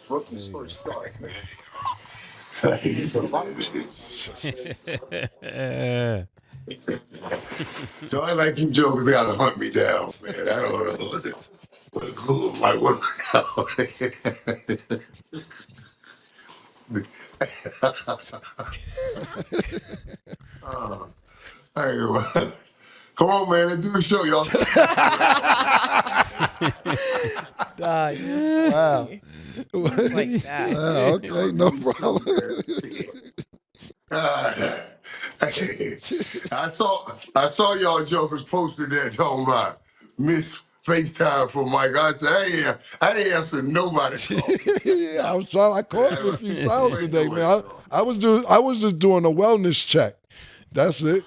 Rookie's first start. So I like you jokers gotta hunt me down, man. I don't know what cool might work out. Hey, come on, man. Let's do the show, y'all. Wow. Like that. Okay, no problem. I saw y'all jokers posted there talking about miss FaceTime from Mike. I said, I ain't answered nobody call. Yeah, I called you a few times today, man. I was just doing a wellness check. That's it.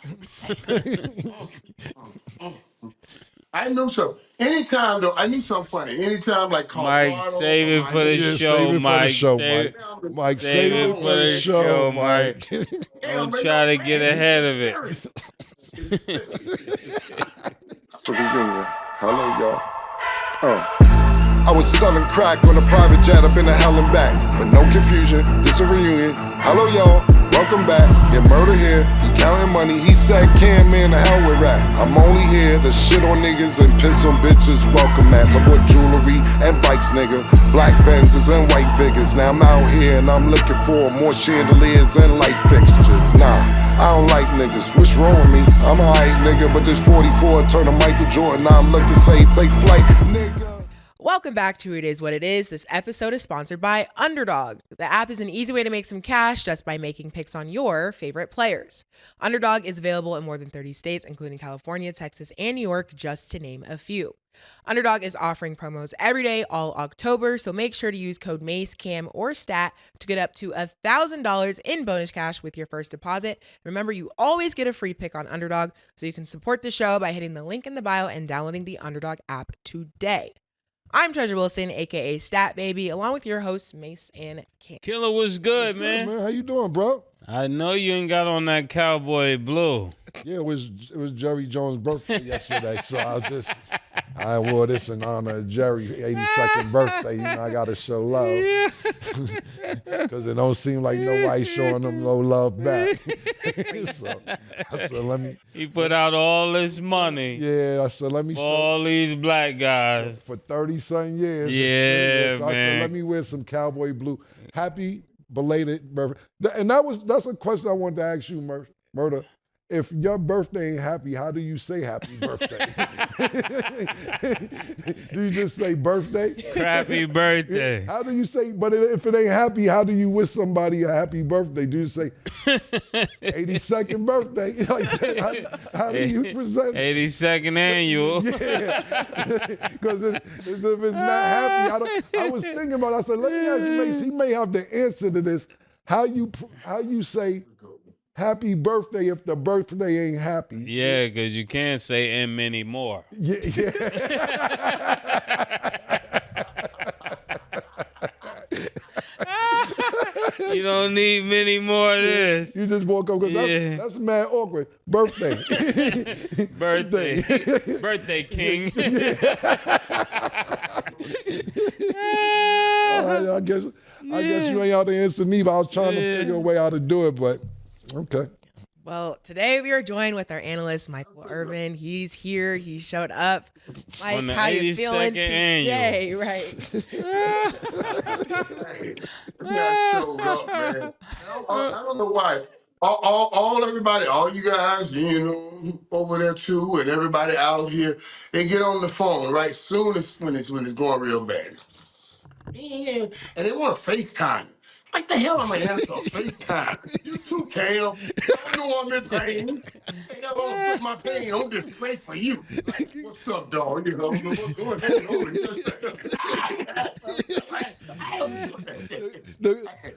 I knew something. Anytime though, I knew something funny. Anytime like Mike, Colorado, save it for the Yeah, show, save it for Mike. the show, Save, Mike. Mike, save it for the show, Mike. Don't try to get ahead of it. Reunion. Hello, y'all. I was selling crack on a private jet up in the hell and back. But no confusion, this a reunion. Hello, y'all. Welcome back. Get murder here. He counting money. He said, "Can man, the hell with rap." I'm only here to shit on niggas and piss on bitches. Welcome, ass. I bought jewelry and bikes, nigga. Black Benzes and white figures. Now I'm out here and I'm looking for more chandeliers and light fixtures. Nah. I don't like niggas, what's wrong with me? I'm a hype nigga, but this 44 turn to Michael Jordan. I look and say, take flight, nigga. Welcome back to It Is What It Is. This episode is sponsored by Underdog. The app is an easy way to make some cash just by making picks on your favorite players. Underdog is available in more than 30 states, including California, Texas, and New York, just to name a few. Underdog is offering promos every day all October, so make sure to use code MACE, CAM, or STAT to get up to $1,000 in bonus cash with your first deposit. Remember, you always get a free pick on Underdog, so you can support the show by hitting the link in the bio and downloading the Underdog app today. I'm Treasure Wilson, aka Stat Baby, along with your hosts Mase and Cam. Killer was good, man. How you doing, bro? I know you ain't got on that cowboy blue. Yeah, it was Jerry Jones' birthday yesterday, so I wore this in honor of Jerry 82nd birthday. You know, I gotta show love because it don't seem like nobody's showing them no love back. So I said, let me. He put out all this money. Yeah, I said, let me show all these black guys for 30-something years. Yeah, so man. I said, let me wear some cowboy blue. Happy belated birthday. And that's a question I wanted to ask you, Murder. If your birthday ain't happy, how do you say happy birthday? Do you just say birthday? Crappy birthday. How do you say, but if it ain't happy, how do you wish somebody a happy birthday? Do you say 82nd birthday? Like, how do you present it? 82nd annual. Yeah. Because if it's not happy, I was thinking about it. I said, let me ask Mace, he may have the answer to this. How you say happy birthday if the birthday ain't happy? Yeah, because you can't say and many more. Yeah. You don't need many more of this. You just woke up because that's mad awkward. Birthday. Birthday king. I guess you ain't out to answer me, but I was trying to figure a way how to do it, but okay. Well, today we are joined with our analyst, Michael Irvin. He's here. He showed up. Mike, how you feeling today? Annual. Right. I showed up, man. I don't know why. All everybody, all you guys, you know, over there too, and everybody out here, they get on the phone right soon as when it's going real bad. Yeah, and they want to FaceTime. Like the hell am I answer FaceTime? You too, Cam. I know I'm in pain. Hey, I want to put my pain on display for you. Like, what's up, dog? You know what's going on over here?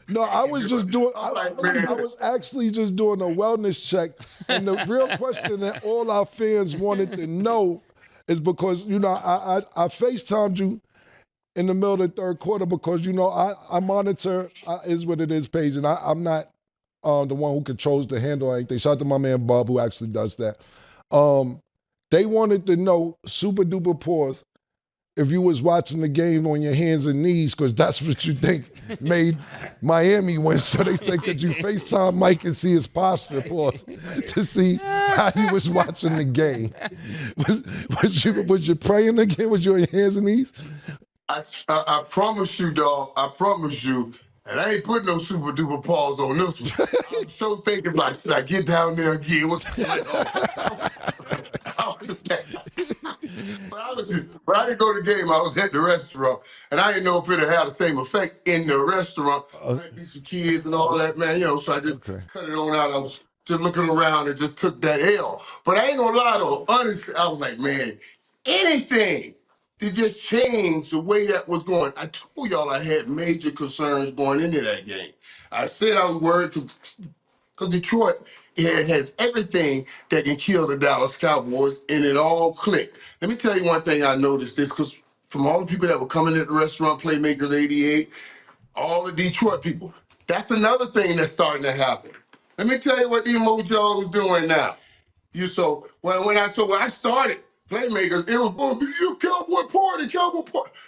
No, I was just doing. I was actually just doing a wellness check, and the real question that all our fans wanted to know is because I FaceTimed you in the middle of the third quarter because I monitor Is What It Is page, and I'm not the one who controls the handle or anything. Shout out to my man Bob who actually does that. They wanted to know, super duper pause, if you was watching the game on your hands and knees, because that's what you think made Miami win. So they say, could you FaceTime Mike and see his posture, pause, to see how you was watching the game? Was you praying again? Was you on your hands and knees? I promise you, dog. I promise you. And I ain't putting no super duper pause on this one. I'm so thinking about, should I get down there again? What's going on? But I didn't go to the game. I was at the restaurant, and I didn't know if it'd have the same effect in the restaurant. Might be some kids and all that, man. So I just cut it on out. I was just looking around and just took that L. But I ain't gonna lie though. Honestly, I was like, man, anything to just change the way that was going. I told y'all I had major concerns going into that game. I said I was worried because Detroit has everything that can kill the Dallas Cowboys, and it all clicked. Let me tell you one thing I noticed this, because from all the people that were coming at the restaurant, Playmakers 88, all the Detroit people, that's another thing that's starting to happen. Let me tell you what these mojos doing now. When I started Playmakers, it was boom, you Cowboy party.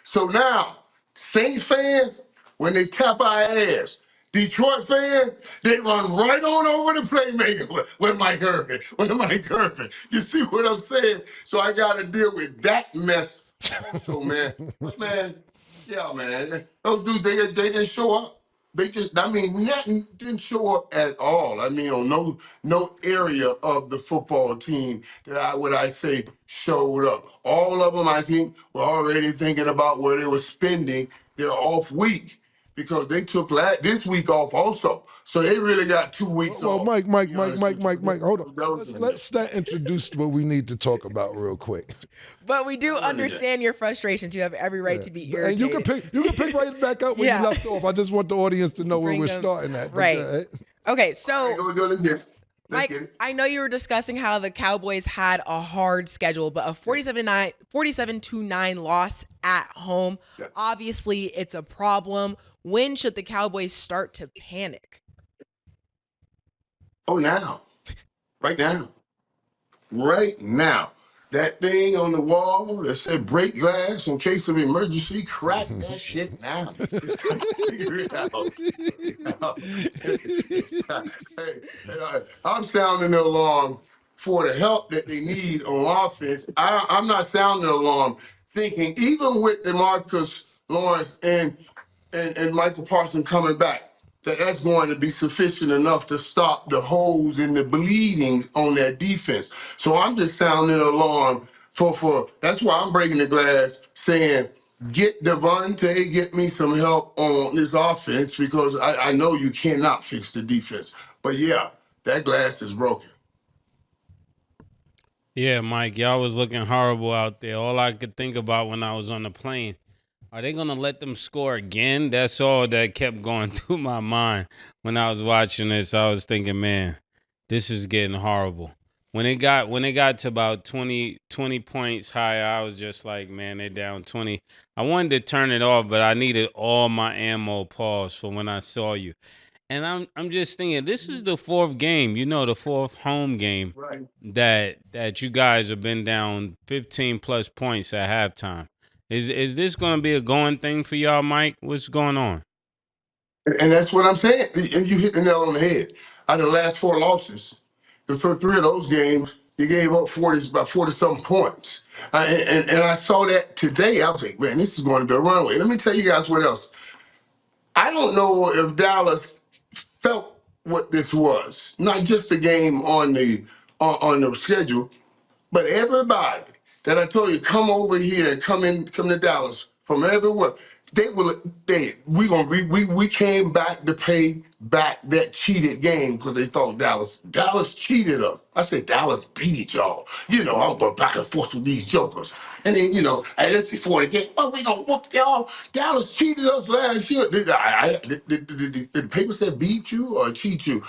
So now, Saints fans, when they tap our ass, Detroit fans, they run right on over the Playmaker with Mike Irvin. You see what I'm saying? So I got to deal with that mess also, man. But man, yeah, man. Those dudes, they didn't show up. Nothing didn't show up at all. On no area of the football team that I say showed up. All of them, I think, were already thinking about where they were spending their off week, because they took this week off also. So they really got 2 weeks off. Well, Mike, hold on. Let's start introduce what we need to talk about real quick. But we do understand your frustrations. You have every right to be irritated. And you can pick right back up where you left off. I just want the audience to know where we're starting at. Right. Okay, so Mike, I know you were discussing how the Cowboys had a hard schedule, but a 47-9 loss at home, obviously it's a problem. When should the Cowboys start to panic? Oh, now. Right now. Right now. That thing on the wall that said break glass in case of emergency, crack that shit now. Figure it out. I'm sounding the alarm for the help that they need on offense. I'm not sounding the alarm thinking, even with DeMarcus Lawrence and Michael Parsons coming back, that's going to be sufficient enough to stop the holes and the bleeding on that defense. So I'm just sounding the alarm for that's why I'm breaking the glass saying, get Devontae, get me some help on this offense, because I know you cannot fix the defense. But yeah, that glass is broken. Yeah, Mike, y'all was looking horrible out there. All I could think about when I was on the plane, are they going to let them score again? That's all that kept going through my mind when I was watching this. I was thinking, man, this is getting horrible. When it got to about 20 points higher, I was just like, man, they're down 20. I wanted to turn it off, but I needed all my ammo paused for when I saw you. And I'm just thinking, this is the fourth game, the fourth home game that you guys have been down 15 plus points at halftime. Is this going to be a going thing for y'all, Mike? What's going on? And that's what I'm saying. And you hit the nail on the head. Out of the last 4 losses, the first 3 of those games, you gave up about 40-something points. And I saw that today. I was like, man, this is going to be a runaway. Let me tell you guys what else. I don't know if Dallas felt what this was. Not just the game on the schedule, but everybody that I told you come over here and come to Dallas from everywhere, we came back to pay back that cheated game, because they thought Dallas cheated us. I said Dallas beat y'all. I'm going back and forth with these jokers. And then, hey, that's before the game. Oh, we gonna whoop y'all. Dallas cheated us last year. Did the paper said beat you or cheat you?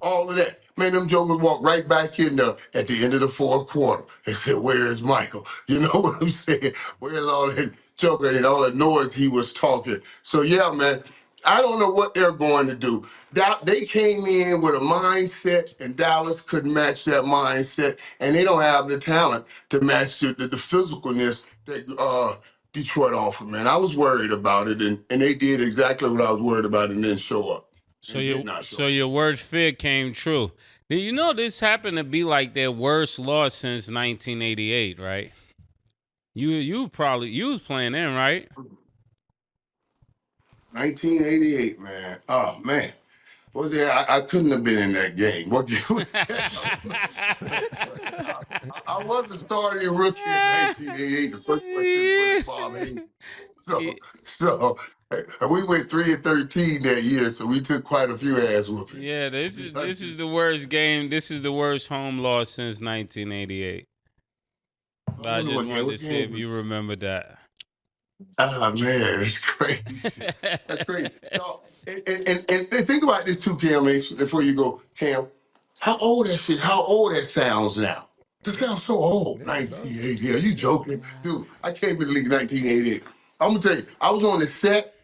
All of that. Man, them jokers walked right back in there at the end of the fourth quarter and said, where is Michael? You know what I'm saying? Where's all that joker and all that noise he was talking? So, yeah, man, I don't know what they're going to do. They came in with a mindset, and Dallas couldn't match that mindset, and they don't have the talent to match the physicalness that Detroit offer, man. I was worried about it, and they did exactly what I was worried about and didn't show up. So your worst fear came true. Did you know this happened to be like their worst loss since 1988, right? You was playing in, right? 1988, man. Oh, man. What was it? I couldn't have been in that game. What game was that? I was a starting rookie in 1988. The first question was Bob Hayes. So we went 3-13 that year, so we took quite a few ass whoopings. Yeah, this is the worst game. This is the worst home loss since 1988. But I just wanted to see if you remember that. Ah, man, that's crazy. That's crazy. No, and think about this too, Cam, before you go, Cam. How old that sounds now. That sounds so old. 1988. Are you joking? Dude, I came to the league in 1988. I'm going to tell you, I was on the set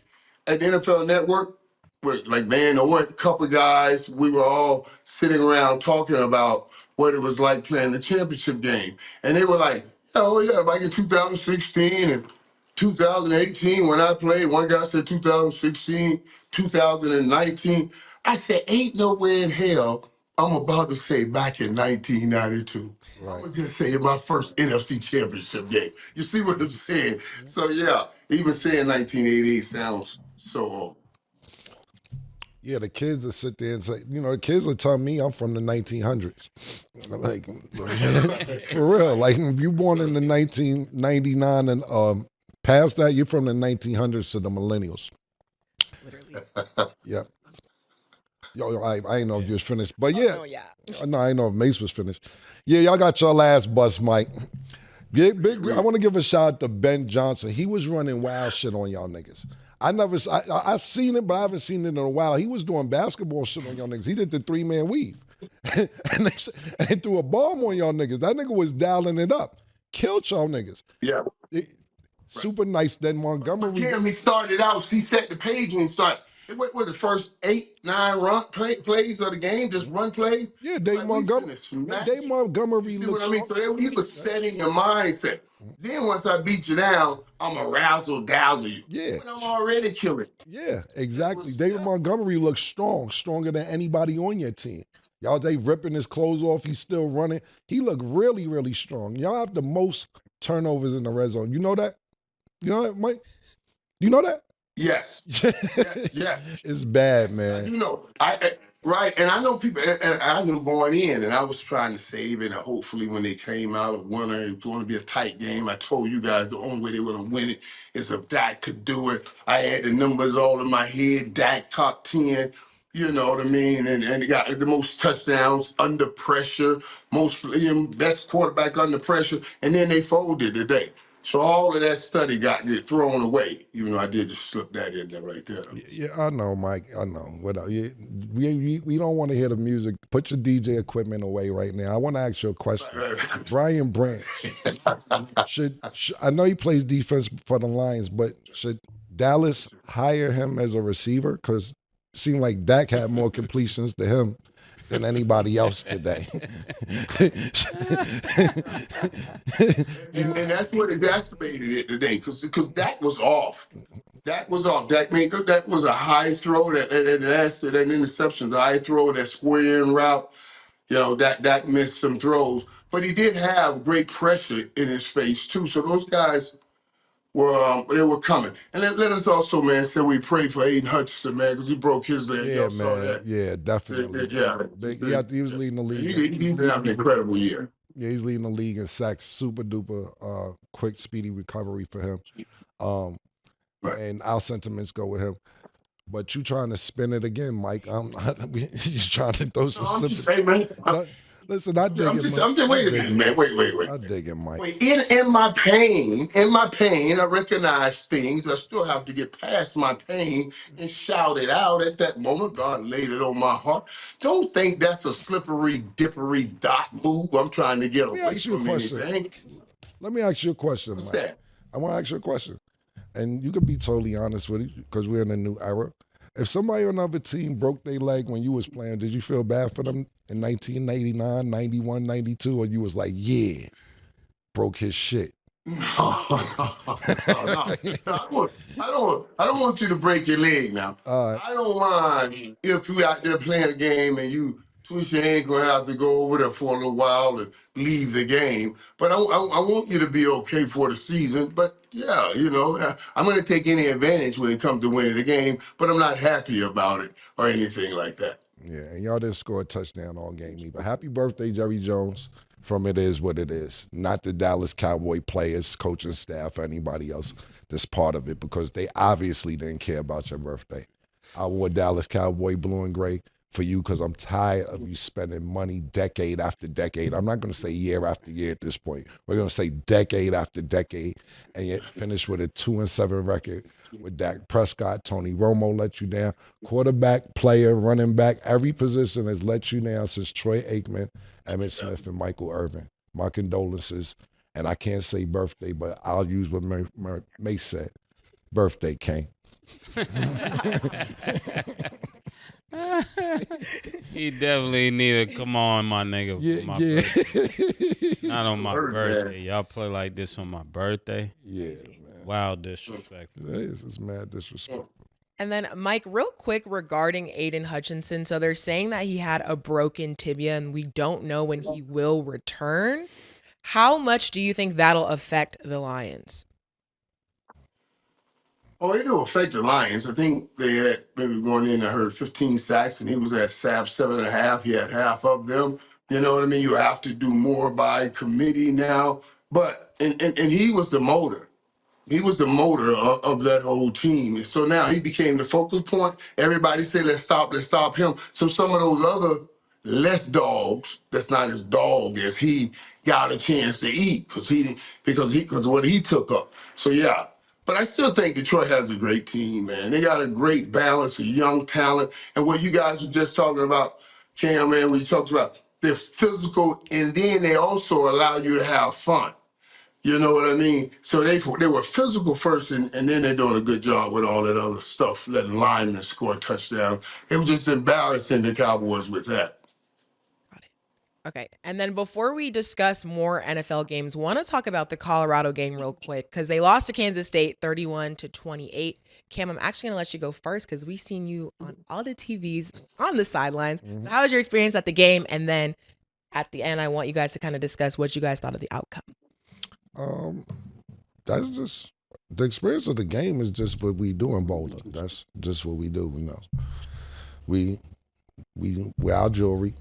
at the NFL Network with like Van Orton, a couple of guys. We were all sitting around talking about what it was like playing the championship game. And they were like, oh, yeah, like in 2016 and 2018 when I played. One guy said 2016, 2019. I said, ain't no way in hell I'm about to say back in 1992. Right. I'm going to just say my first NFC championship game. You see what I'm saying? So, yeah, even saying 1988 sounds so old. Yeah, the kids will sit there and say, the kids will tell me I'm from the 1900s. Like, for real. Like, if you born in the 1999 and past that, you're from the 1900s to the millennials. Literally. Yep. Yo, I didn't know if you was finished. But yeah. Oh, yeah. No, I didn't know if Mase was finished. Yeah, y'all got your last bus, Mike. I want to give a shout out to Ben Johnson. He was running wild shit on y'all niggas. I seen it, but I haven't seen it in a while. He was doing basketball shit on y'all niggas. He did the 3-man weave. and they threw a bomb on y'all niggas. That nigga was dialing it up. Killed y'all niggas. Yeah. Super nice. Then Montgomery. He started out, he set the page when he started. It was the first 8-9 plays of the game, just run play. Yeah, Dave Montgomery. Dave Montgomery. You see what I mean? So he was setting the mindset. Then once I beat you down, I'm going to razzle-dazzle you. Yeah. But I'm already killing. Yeah, exactly. David Montgomery looks strong, stronger than anybody on your team. Y'all, they ripping his clothes off. He's still running. He looked really, really strong. Y'all have the most turnovers in the red zone. You know that? You know that, Mike? You know that? Yes. yes. It's bad, man. You know, right, and I know people, and I knew going in, and I was trying to save it, and hopefully when they came out of winner, it was going to be a tight game. I told you guys the only way they were going to win it is if Dak could do it. I had the numbers all in my head, Dak top 10, you know what I mean, and he got the most touchdowns under pressure, best quarterback under pressure, and then they folded today. So all of that study got thrown away, even though I did just slip that in there right there. Yeah, I know, Mike. I know. We don't want to hear the music. Put your DJ equipment away right now. I want to ask you a question. Brian Branch. I know he plays defense for the Lions, but should Dallas hire him as a receiver? Because it seemed like Dak had more completions to him than anybody else today. and that's what exacerbated it today, because Dak was off. Dak was a high throw that lasted an interception, the high throw, that square in route. You know, Dak missed some throws, but he did have great pressure in his face too. So those guys were coming. And let us also, man, say we pray for Aiden Hutchinson, man, because he broke his leg. Yeah, man. Yeah, definitely. He was leading the league. He's been having an incredible year. Yeah, he's leading the league in sacks. Super duper quick, speedy recovery for him. And our sentiments go with him. But you trying to spin it again, Mike. You're trying to throw some sympathy. Listen, I dig it, Mike. Wait a minute, man. Wait. I dig it, Mike. Wait, in my pain, I recognize things. I still have to get past my pain and shout it out at that moment. God laid it on my heart. Don't think that's a slippery, dippery dot move. I'm trying to get away from anything. Let me ask you a question, What's Mike. that? I want to ask you a question. And you can be totally honest with it because we're in a new era. If somebody on another team broke their leg when you was playing, did you feel bad for them in 1989, 91, 92? Or you was like, yeah, broke his shit? No, no, no. I don't want you to break your leg now. I don't mind if you out there playing a game and you twist your ankle and have to go over there for a little while and leave the game. But I want you to be okay for the season. But yeah, I'm going to take any advantage when it comes to winning the game, but I'm not happy about it or anything like that. Yeah, and y'all didn't score a touchdown all game either. Happy birthday, Jerry Jones, from It Is What It Is. Not the Dallas Cowboy players, coaching staff, or anybody else that's part of it, because they obviously didn't care about your birthday. I wore Dallas Cowboy blue and gray for you because I'm tired of you spending money decade after decade. I'm not going to say year after year at this point. We're going to say decade after decade, and yet finish with a 2-7 record with Dak Prescott. Tony Romo let you down. Quarterback, player, running back, every position has let you down since Troy Aikman, Emmitt Smith, and Michael Irvin. My condolences, and I can't say birthday, but I'll use what Mase said. Birthday, King. He definitely need to come on, my nigga. For my birthday. Not on my birthday. Y'all play like this on my birthday. Yeah, man. Wow, disrespectful. It's mad disrespectful. And then, Mike, real quick regarding Aiden Hutchinson. So they're saying that he had a broken tibia and we don't know when he will return. How much do you think that'll affect the Lions? Oh, it'll affect the Lions. I think they had maybe going in, I heard 15 sacks, and he was at 7.5. He had half of them. You know what I mean? You have to do more by committee now. But, and he was the motor. He was the motor of that whole team. And so now he became the focal point. Everybody said, let's stop him. So some of those other less dogs, that's not as dog as he, got a chance to eat because of what he took up. So yeah. But I still think Detroit has a great team, man. They got a great balance of young talent. And what you guys were just talking about, Cam, man, when you talked about they're physical, and then they also allow you to have fun. You know what I mean? So they were physical first, and then they're doing a good job with all that other stuff, letting linemen score touchdowns. It was just embarrassing the Cowboys with that. Got it. Okay. And then before we discuss more NFL games, want to talk about the Colorado game real quick because they lost to Kansas State 31-28. Cam, I'm actually going to let you go first because we've seen you on all the TVs on the sidelines. So how was your experience at the game? And then at the end, I want you guys to kind of discuss what you guys thought of the outcome. That's just the experience of the game is just what we do in Boulder. That's just what we do. We wear our jewelry.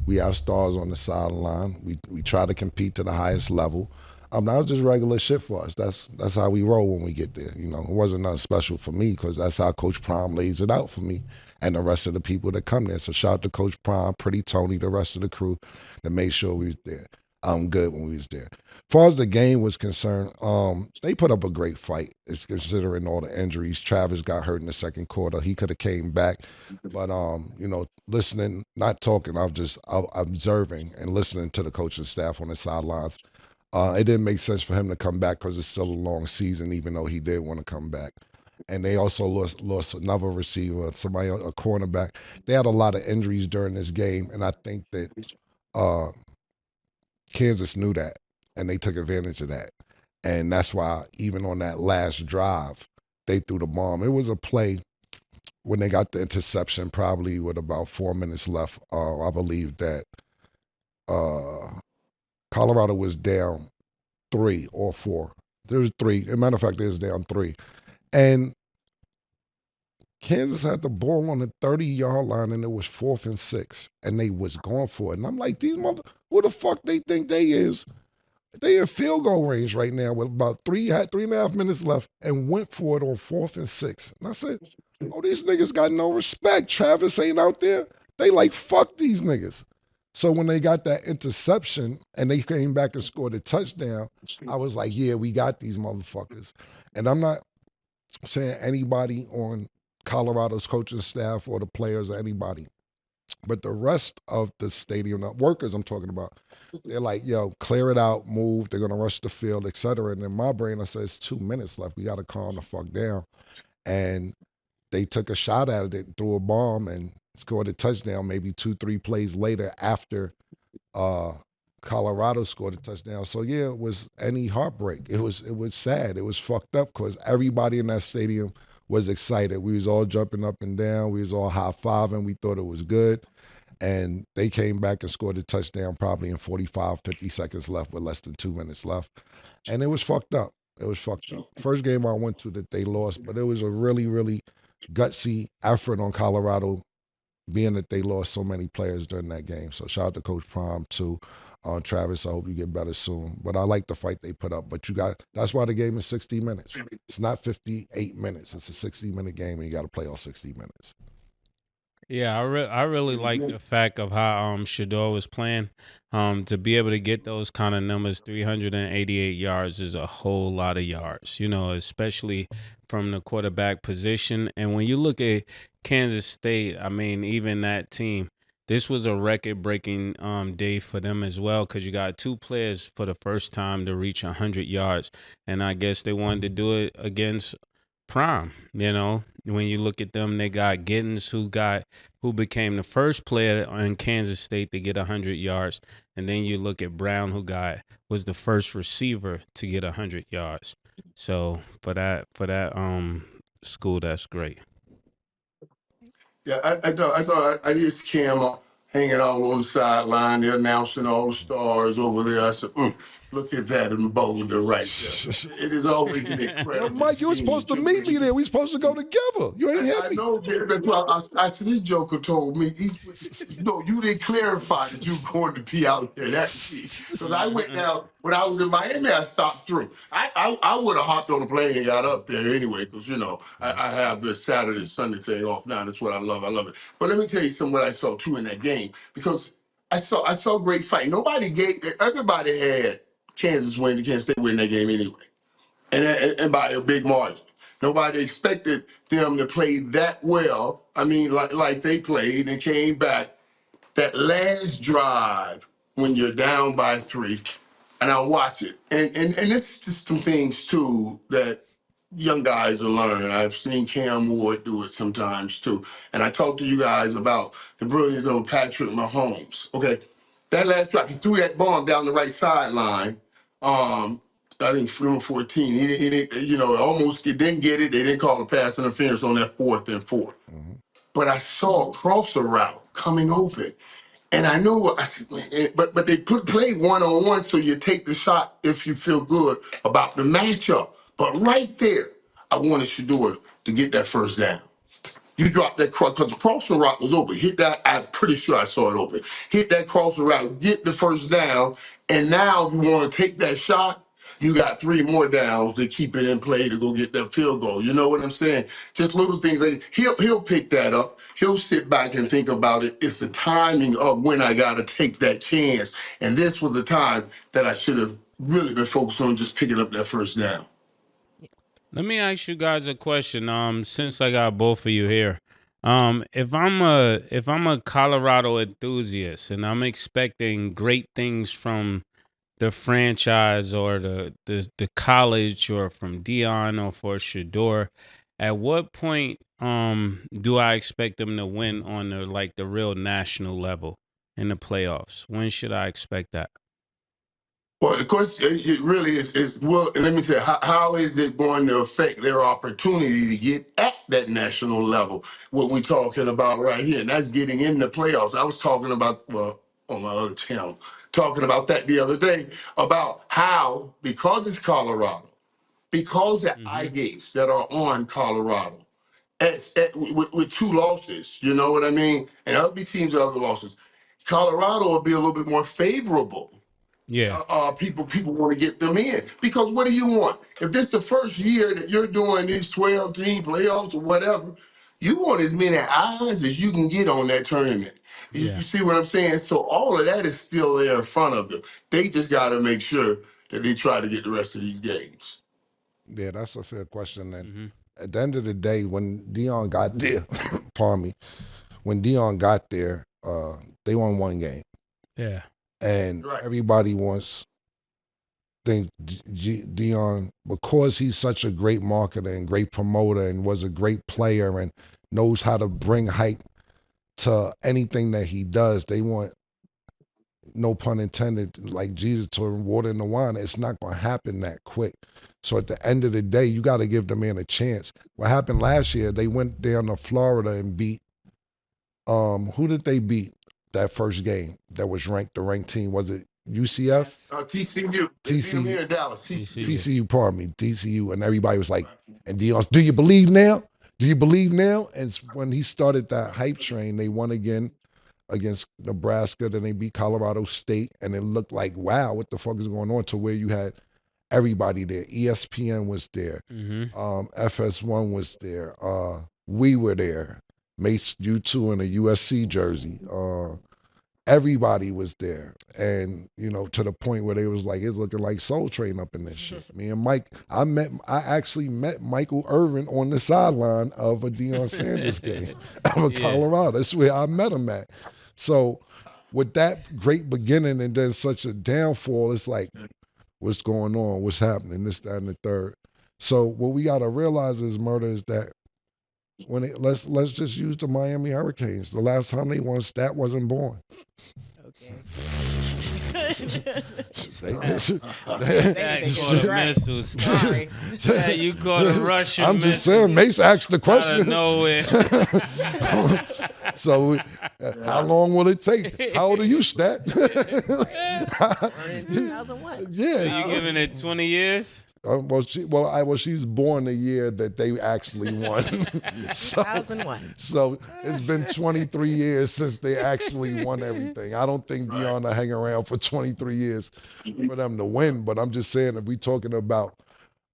We have stars on the sideline. We try to compete to the highest level. That was just regular shit for us. That's how we roll when we get there. It wasn't nothing special for me because that's how Coach Prime lays it out for me and the rest of the people that come there. So shout out to Coach Prime, Pretty Tony, the rest of the crew that made sure we was there. I'm good when we was there. As far as the game was concerned, they put up a great fight. It's considering all the injuries. Travis got hurt in the second quarter. He could have came back, but listening, not talking. I was just observing and listening to the coaching staff on the sidelines. It didn't make sense for him to come back because it's still a long season, even though he did want to come back. And they also lost another receiver, a cornerback. They had a lot of injuries during this game, and I think that Kansas knew that, and they took advantage of that. And that's why even on that last drive, they threw the bomb. It was a play when they got the interception, probably with about 4 minutes left. I believe that Colorado was down 3 or 4. There was 3. As a matter of fact, they was down 3. And Kansas had the ball on the 30-yard line, and it was 4th and 6, and they was going for it. And I'm like, these who the fuck they think they is? They in field goal range right now with about 3.5 minutes left and went for it on 4th and 6. And I said, oh, these niggas got no respect. Travis ain't out there. They like, fuck these niggas. So when they got that interception and they came back and scored a touchdown, I was like, yeah, we got these motherfuckers. And I'm not saying anybody on Colorado's coaching staff or the players or anybody, but the rest of the stadium, the workers I'm talking about, they're like, yo, clear it out, move, they're going to rush the field, et cetera. And in my brain, I said, it's 2 minutes left. We got to calm the fuck down. And they took a shot at it, threw a bomb, and scored a touchdown maybe 2-3 plays later after Colorado scored a touchdown. So yeah, it was any heartbreak. It was sad. It was fucked up because everybody in that stadium was excited. We was all jumping up and down. We was all high-fiving. We thought it was good. And they came back and scored a touchdown probably in 45, 50 seconds left with less than 2 minutes left. And it was fucked up. It was fucked up. First game I went to that they lost, but it was a really, really gutsy effort on Colorado, being that they lost so many players during that game. So shout out to Coach Prime too. Travis, I hope you get better soon. But I like the fight they put up. But that's why the game is 60 minutes. It's not 58 minutes. It's a 60-minute game, and you got to play all 60 minutes. Yeah, I really like the fact of how Shador was playing. To be able to get those kind of numbers, 388 yards is a whole lot of yards, especially from the quarterback position. And when you look at Kansas State, I mean, even that team, this was a record-breaking day for them as well, because you got two players for the first time to reach 100 yards. And I guess they wanted to do it against Prime. When you look at them, they got Giddens, who became the first player in Kansas State to get 100 yards, and then you look at Brown, who was the first receiver to get 100 yards. So for that school, that's great. Yeah, I thought I just Cam hanging out on the sideline. They're announcing all the stars over there. I said, look at that in Boulder right there. It is always an incredible. Yo, Mike, you were supposed to meet me there. We supposed to go together. You ain't hit me. I know. That's why I said, this joker told me, you didn't clarify that you were going to be out there. That's me. Because I went down, when I was in Miami, I stopped through. I would have hopped on a plane and got up there anyway, because, I have this Saturday, Sunday thing off now. That's what I love. I love it. But let me tell you something what I saw, too, in that game. Because I saw a great fight. Everybody had Kansas State win that game anyway. And by a big margin. Nobody expected them to play that well. I mean, like they played and came back. That last drive when you're down by 3, and I watch it. And it's just some things too that young guys are learning. I've seen Cam Ward do it sometimes too. And I talked to you guys about the brilliance of Patrick Mahomes. Okay. That last drive, he threw that bomb down the right sideline. I think number 14. He didn't, almost didn't get it. They didn't call a pass interference on that 4th and 4. Mm-hmm. But I saw a crosser route coming open. And I knew, but they play one-on-one, so you take the shot if you feel good about the matchup. But right there, I wanted Shador to get that first down. You drop that cross, because the crossing route was open. Hit that, I'm pretty sure I saw it open. Hit that crossing route, get the first down, and now you want to take that shot, you got 3 more downs to keep it in play to go get that field goal. You know what I'm saying? Just little things. He'll pick that up. He'll sit back and think about it. It's the timing of when I got to take that chance. And this was the time that I should have really been focused on just picking up that first down. Let me ask you guys a question. Since I got both of you here, if I'm a Colorado enthusiast and I'm expecting great things from the franchise or the college or from Dion or for Shador, at what point do I expect them to win on the real national level in the playoffs? When should I expect that? Well, the question, it really is well, let me tell you, how is it going to affect their opportunity to get at that national level? What we're talking about right here, and that's getting in the playoffs. I was talking about, on my other channel, talking about that the other day, about how, because it's Colorado, because the eye gates that are on Colorado, with 2 losses, you know what I mean? And other teams have other losses. Colorado will be a little bit more favorable. Yeah. People want to get them in, because what do you want? If this is the first year that you're doing these 12-team playoffs or whatever, you want as many eyes as you can get on that tournament. You see what I'm saying? So all of that is still there in front of them. They just got to make sure that they try to get the rest of these games. Yeah, that's a fair question. And at the end of the day, when Dion got there, pardon me, when Dion got there, they won 1 game. Yeah. And everybody think Dion, because he's such a great marketer and great promoter and was a great player and knows how to bring hype to anything that he does, they want no pun intended, like Jesus turned water into wine. It's not going to happen that quick. So at the end of the day, you got to give the man a chance. What happened last year, they went down to Florida and beat, who did they beat that first game that was ranked, the ranked team? Was it UCF? TCU. TCU here in Dallas. TCU, pardon me, TCU. And everybody was like, and Dion, do you believe now? Do you believe now? And when he started that hype train, they won again against Nebraska, then they beat Colorado State, and it looked like, wow, what the fuck is going on, to where you had everybody there. ESPN was there. FS1 was there. We were there. Mase, U2 in a USC jersey. Everybody was there. And, you know, to the point where they was like, it's looking like Soul Train up in this shit. Me and Mike, I actually met Michael Irvin on the sideline of a Dion Sanders game of Colorado. That's where I met him at. So with that great beginning and then such a downfall, it's like, what's going on? What's happening? This, that, and the third. So what we got to realize is, Murder, is that when let's just use the Miami Hurricanes. The last time they won, Stat wasn't born. Okay. Sorry. You caught a Russian. I'm just saying, Mase asked the question. Out of nowhere. So, how long will it take? How old are you, Stat? 2001. Yeah. So you giving it 20 years? She's born the year that they actually won. 2001. So it's been 23 years since they actually won everything. I don't think Dion will hang around for 23 years for them to win. But I'm just saying, if we're talking about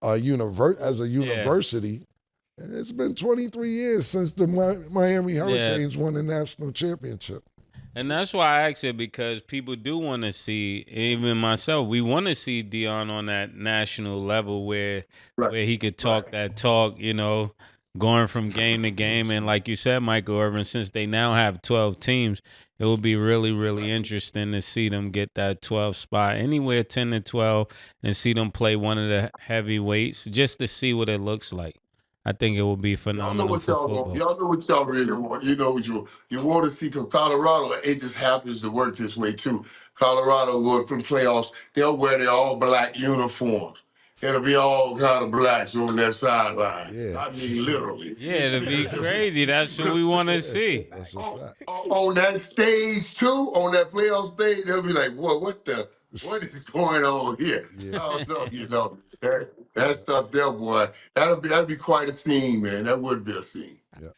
as a university, it's been 23 years since the Miami Hurricanes won the national championship. And that's why I asked it, because people do want to see, even myself, we want to see Dion on that national level where he could talk that talk, you know, going from game to game. And like you said, Michael Irvin, since they now have 12 teams, it will be really, really interesting to see them get that 12 spot, anywhere 10 to 12, and see them play one of the heavyweights just to see what it looks like. I think it will be phenomenal for football. Y'all know what y'all really want. You know what you want to see, because Colorado, it just happens to work this way too. Colorado going from playoffs, they'll wear their all black uniforms. It'll be all kind of blacks on that sideline. Yeah. I mean, literally. Yeah, it'll be crazy. That's what we want to see. On that stage too, on that playoff stage, they'll be like, what is going on here? Yeah. Oh, no, you know. That stuff there, boy, that'd be quite a scene, man. That would be a scene. Yeah.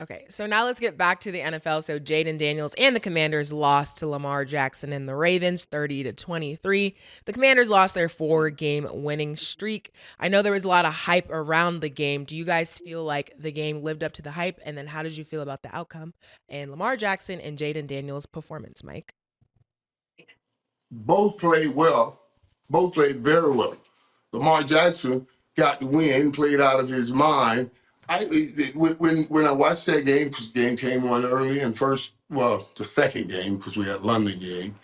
Okay, so now let's get back to the NFL. So Jaden Daniels and the Commanders lost to Lamar Jackson and the Ravens 30-23. The Commanders lost their 4-game winning streak. I know there was a lot of hype around the game. Do you guys feel like the game lived up to the hype? And then how did you feel about the outcome and Lamar Jackson and Jaden Daniels' performance, Mike? Both played well. Both played very well. Lamar Jackson got the win, played out of his mind. When I watched that game, because the game came on early, and the second game, because we had London game.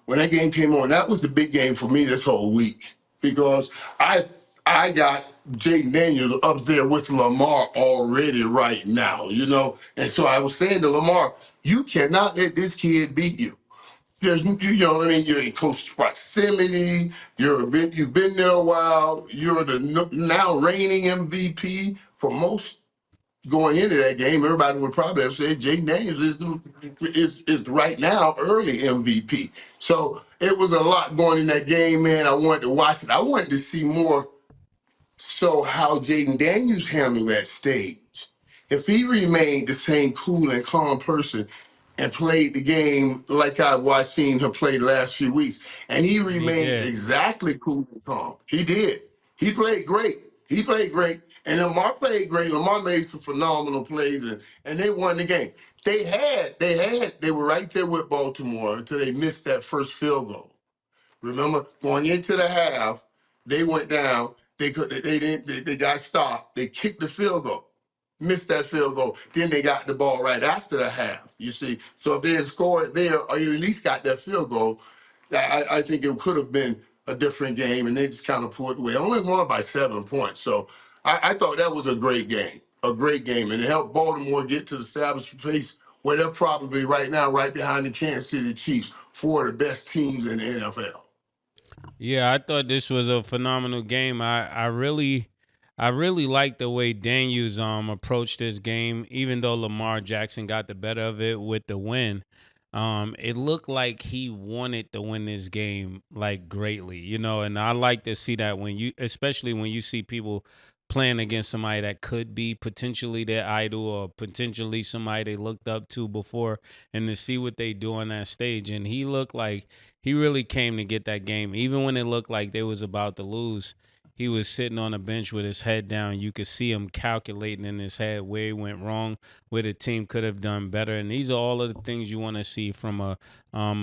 When that game came on, that was the big game for me this whole week, because I got Jaden Daniels up there with Lamar already right now, you know? And so I was saying to Lamar, you cannot let this kid beat you. You know what I mean? You're in close proximity. You've been there a while. You're the now reigning MVP. For most going into that game, everybody would probably have said Jaden Daniels is right now early MVP. So it was a lot going in that game, man. I wanted to watch it. I wanted to see more so how Jaden Daniels handled that stage. If he remained the same cool and calm person and played the game like I've seen him play the last few weeks, and he remained exactly cool and calm. He did. He played great. And Lamar played great. Lamar made some phenomenal plays, and they won the game. They were right there with Baltimore until they missed that first field goal. Remember, going into the half, they went down. They got stopped. They kicked the field goal. Missed that field goal. Then they got the ball right after the half, you see. So if they had scored there, or you at least got that field goal, I think it could have been a different game, and they just kind of pulled away. Only won by 7 points. So I thought that was a great game, and it helped Baltimore get to the established place where they're probably right now right behind the Kansas City Chiefs four of the best teams in the NFL. Yeah, I thought this was a phenomenal game. I really like the way Daniels approached this game, even though Lamar Jackson got the better of it with the win. It looked like he wanted to win this game like greatly, and I like to see that especially when you see people playing against somebody that could be potentially their idol or potentially somebody they looked up to before, and to see what they do on that stage. And he looked like he really came to get that game, even when it looked like they was about to lose. He was sitting on a bench with his head down. You could see him calculating in his head where he went wrong, where the team could have done better. And these are all of the things you want to see from a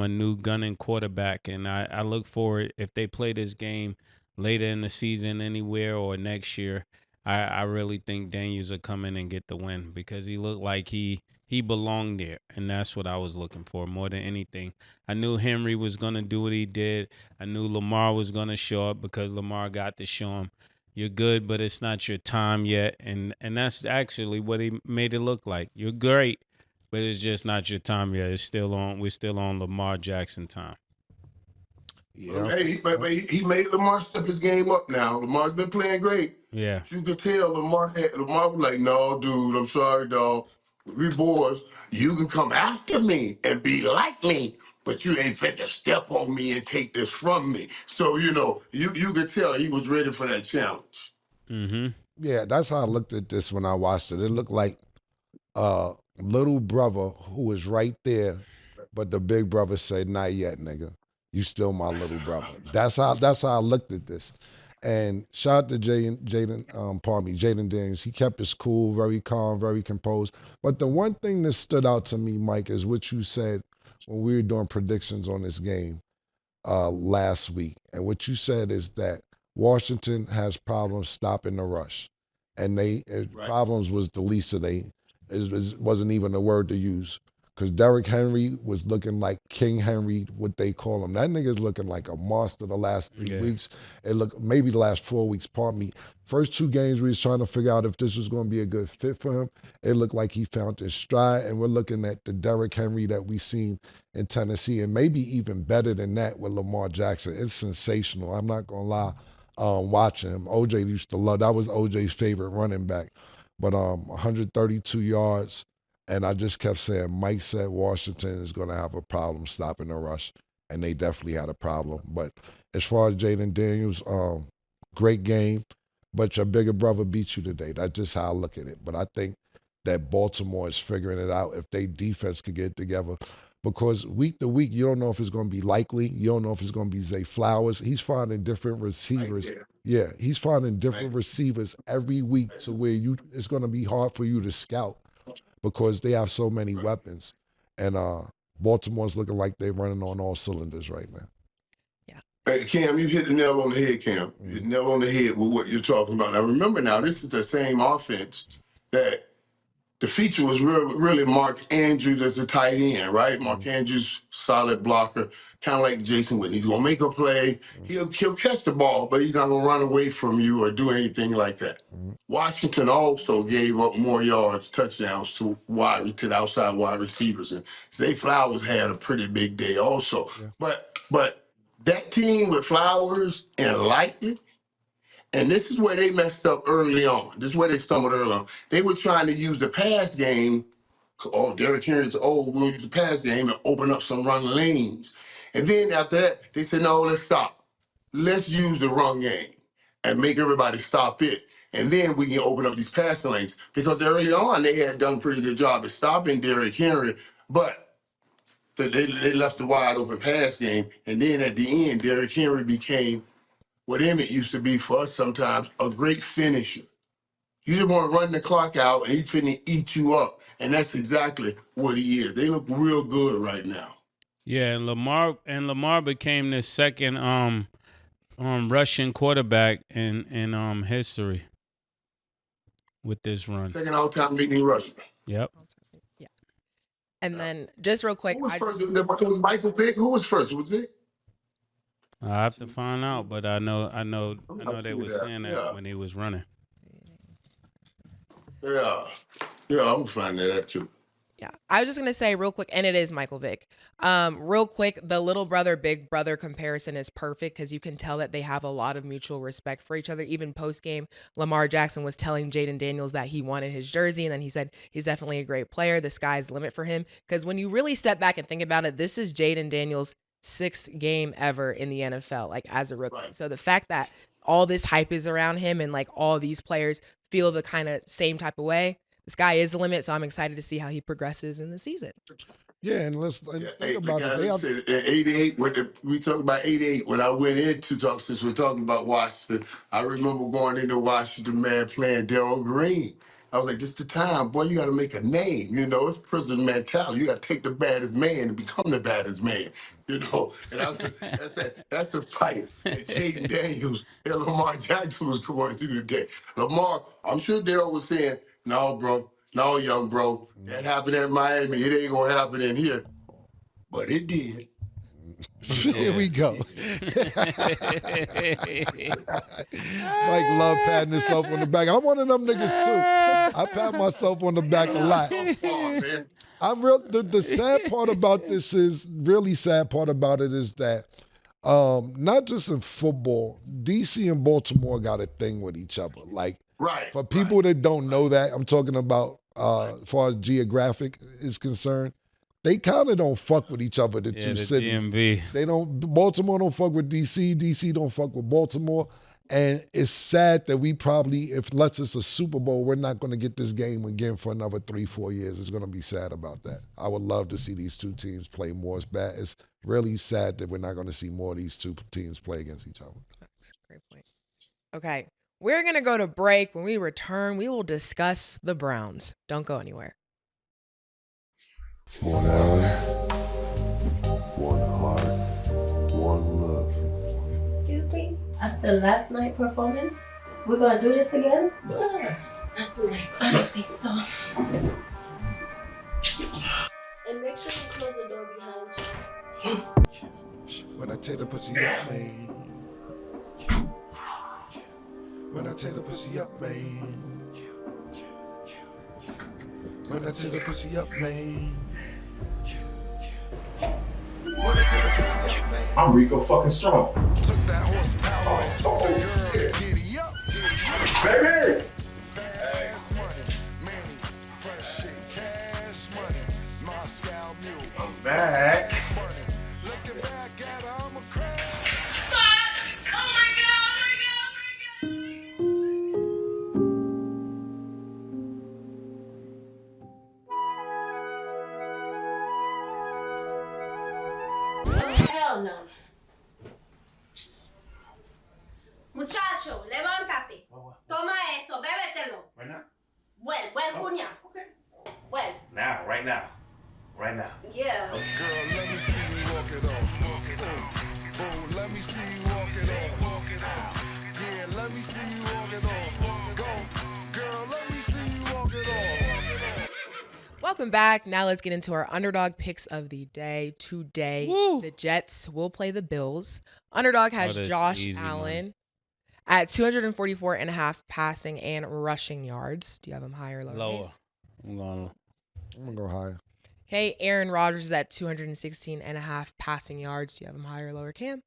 new gunning quarterback. And I look forward, if they play this game later in the season anywhere or next year, I really think Daniels will come in and get the win, because he looked like he belonged there, and that's what I was looking for more than anything. I knew Henry was going to do what he did. I knew Lamar was going to show up, because Lamar got to show him, you're good, but it's not your time yet. And that's actually what he made it look like. You're great, but it's just not your time yet. We're still on Lamar Jackson time. Yeah. Hey, but he made Lamar step his game up now. Lamar's been playing great. Yeah. You could tell Lamar was like, no, dude, I'm sorry, dog. We boys, you can come after me and be like me, but you ain't fit to step on me and take this from me. So, you could tell he was ready for that challenge. Mm-hmm. Yeah, that's how I looked at this when I watched it. It looked like little brother who was right there, but the big brother said, "Not yet, nigga. You still my little brother." That's how I looked at this. And shout out to Jaden Daniels. He kept his cool, very calm, very composed. But the one thing that stood out to me, Mike, is what you said when we were doing predictions on this game last week. And what you said is that Washington has problems stopping the rush. And problems was the least of they, wasn't even a word to use. Because Derrick Henry was looking like King Henry, what they call him. That nigga's looking like a monster the last 3 weeks. It looked, maybe the last 4 weeks, pardon me. First 2 games, we was trying to figure out if this was going to be a good fit for him. It looked like he found his stride, and we're looking at the Derrick Henry that we seen in Tennessee, and maybe even better than that with Lamar Jackson. It's sensational. I'm not going to lie. Watching him, OJ used to love, that was OJ's favorite running back. But 132 yards. And I just kept saying, Mike said Washington is going to have a problem stopping the rush, and they definitely had a problem. But as far as Jaden Daniels, great game, but your bigger brother beat you today. That's just how I look at it. But I think that Baltimore is figuring it out if they defense could get together. Because week to week, you don't know if it's going to be Likely. You don't know if it's going to be Zay Flowers. He's finding different receivers. Yeah, he's finding different receivers every week to where it's going to be hard for you to scout, because they have so many weapons. And Baltimore's looking like they're running on all cylinders right now. Yeah. Hey, Cam, you hit the nail on the head, Cam. You hit the nail on the head with what you're talking about. Now, remember now, this is the same offense that the feature was really Mark Andrews as the tight end, right? Mark Andrews, solid blocker, kind of like Jason Witten. He's going to make a play. He'll catch the ball, but he's not going to run away from you or do anything like that. Washington also gave up more yards, touchdowns to the outside wide receivers. And Zay Flowers had a pretty big day also. Yeah. But that team with Flowers and Likely, and this is where they messed up early on. This is where they stumbled early on. They were trying to use the pass game. Oh, Derrick Henry's old. We'll use the pass game and open up some run lanes. And then after that, they said, no, let's stop. Let's use the run game and make everybody stop it. And then we can open up these passing lanes. Because early on, they had done a pretty good job at stopping Derrick Henry, but they left the wide open pass game. And then at the end, Derrick Henry became what Emmett used to be for us sometimes, a great finisher. You just want to run the clock out and he's finna eat you up. And that's exactly what he is. They look real good right now. Yeah, and Lamar became the second Russian quarterback in history with this run. Second all-time leading rusher. Yep. Yeah. And then just real quick, Who was first? Was Michael Vick? Who was first? Was Vick? I have to find out, but I know they were saying that when he was running. Yeah, I'm gonna find that out too. Yeah, I was just gonna say real quick, and it is Michael Vick. Real quick, the little brother, big brother comparison is perfect because you can tell that they have a lot of mutual respect for each other. Even post game, Lamar Jackson was telling Jaden Daniels that he wanted his jersey, and then he said he's definitely a great player. The sky's the limit for him. Because when you really step back and think about it, this is Jaden Daniels' 6th game ever in the NFL, like as a rookie. Right. So the fact that all this hype is around him and like all these players feel the kind of same type of way. The sky is the limit, so I'm excited to see how he progresses in the season. Yeah, and let's think about it. They have 88. We talked about 88 when I went into talk. Since we're talking about Washington, I remember going into Washington, man, playing Darryl Green. I was like, "This the time, boy. You got to make a name. You know, it's prison mentality. You got to take the baddest man and become the baddest man. You know." And that's the fight that Jaden Daniels and Lamar Jackson was going through today. Lamar, I'm sure Darryl was saying, "No, bro. No, young bro. That happened at Miami. It ain't gonna happen in here." But it did. Here we go. Mike love patting himself on the back. I'm one of them niggas too. I pat myself on the back a lot. The sad part about this is, really sad part about it is that not just in football, DC and Baltimore got a thing with each other. Like, for people that don't know that, I'm talking about as far as geographic is concerned, they kind of don't fuck with each other, the two cities. DMV. Baltimore don't fuck with DC, DC don't fuck with Baltimore. And it's sad that we probably, unless it's a Super Bowl, we're not going to get this game again for another 3-4 years. It's going to be sad about that. I would love to see these two teams play more. It's really sad that we're not going to see more of these two teams play against each other. That's a great point. Okay, we're going to go to break. When we return, we will discuss the Browns. Don't go anywhere. 1 hour, 1 heart, 1 love. Excuse me? After last night's performance, we're gonna do this again? Yeah, not tonight. I don't think so. And make sure you close the door behind you. When I take the pussy up, man. When I take the pussy up, man. When I take the pussy up, man. I'm Rico fucking Strong. Took that horsepower and told the girl to giddy up. Baby! Fast money, Manny, fresh shit, cash money, Moscow mule. I'm back. Looking back at her, I'm a crash. Oh my god! Hell no. Muchacho, levántate. Toma eso, bébetelo. Right now? Well, cuña. Okay. Well, Now, right now. Right now. yeah. Girl, let me see you walk it off. Boom, let me see you walk it off. Yeah, let me see you walk it off. Go, girl, let me see you walk it off. Welcome back. Now let's get into our underdog picks of the day. Today, the Jets will play the Bills. Underdog has Josh easy, Allen at 244.5 passing and rushing yards. Do you have him higher or lower? Lower. Mase? I'm going. I'm going to go higher. Okay, Aaron Rodgers is at 216.5 passing yards. Do you have him higher or lower, Cam?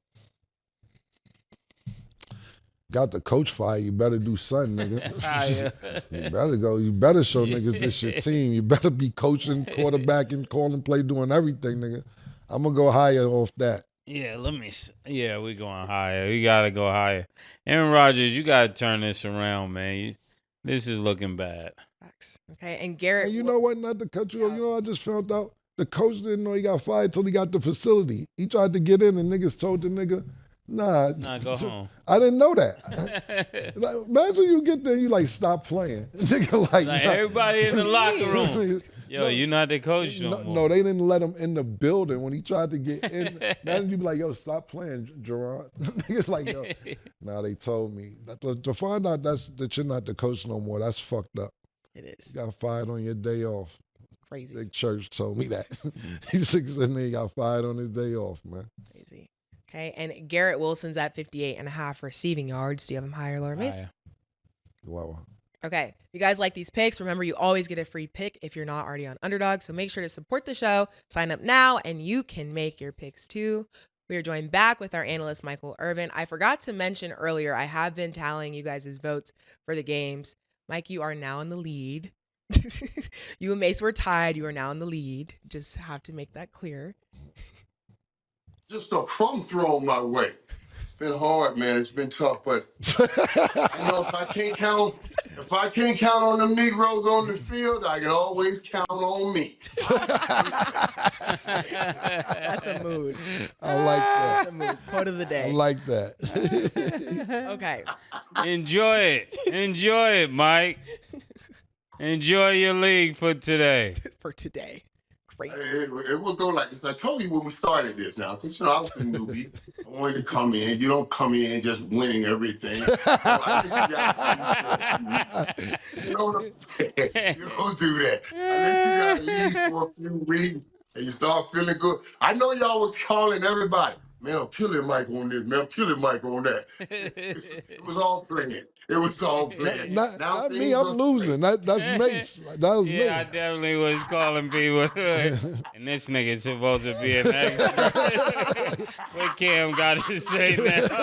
Got the coach fired. You better do something, nigga. You better go. You better show niggas this your team. You better be coaching, quarterbacking, calling play, doing everything, nigga. I'm going to go higher off that. Yeah, let me. Yeah, we going higher. We gotta go higher. Aaron Rodgers, you gotta turn this around, man. This is looking bad. Facts. Okay, and Garrett. And you know what? Not to cut you off. You know, I just found out the coach didn't know he got fired till he got the facility. He tried to get in, and niggas told the nigga, nah, go home. I didn't know that. Like, imagine you get there and you like, stop playing. Nigga, like everybody in the locker room. Yo, you're not the coach no more. No, they didn't let him in the building when he tried to get in. Imagine you be like, yo, stop playing, Gerard. Niggas like, yo. Now they told me. To find out that you're not the coach no more, that's fucked up. It is. You got fired on your day off. Crazy. Big Church told me that. He's 6 and he got fired on his day off, man. Crazy. Okay, and Garrett Wilson's at 58.5 receiving yards. Do you have him higher or lower, Mase? Lower. Okay, if you guys like these picks, remember you always get a free pick if you're not already on Underdog. So make sure to support the show, sign up now, and you can make your picks too. We are joined back with our analyst, Michael Irvin. I forgot to mention earlier, I have been tallying you guys' votes for the games. Mike, you are now in the lead. You and Mase were tied. You are now in the lead. Just have to make that clear. Just a crumb thrown my way. It's been hard, man. It's been tough, but I know if I can't count on them Negroes on the field, I can always count on me. That's a mood. I like that. That's a mood. Quote of the I day. like that. Okay. Enjoy it. Enjoy it, Mike. Enjoy your league for today. For today. Great. It will go like this. I told you when we started this now, because I was a newbie. I wanted to come in. You don't come in just winning everything. So you know what I'm saying? You don't do that. I let you guys leave for a few weeks and you start feeling good. I know y'all was calling everybody. Man, I'm killing Mike on this, man. I'm killing Mike on that. It was all playing. It was all playing. Not me, I'm losing. That's Mase. That was me. Yeah, I definitely was calling people. And this nigga's supposed to be an expert. What Cam got to say now?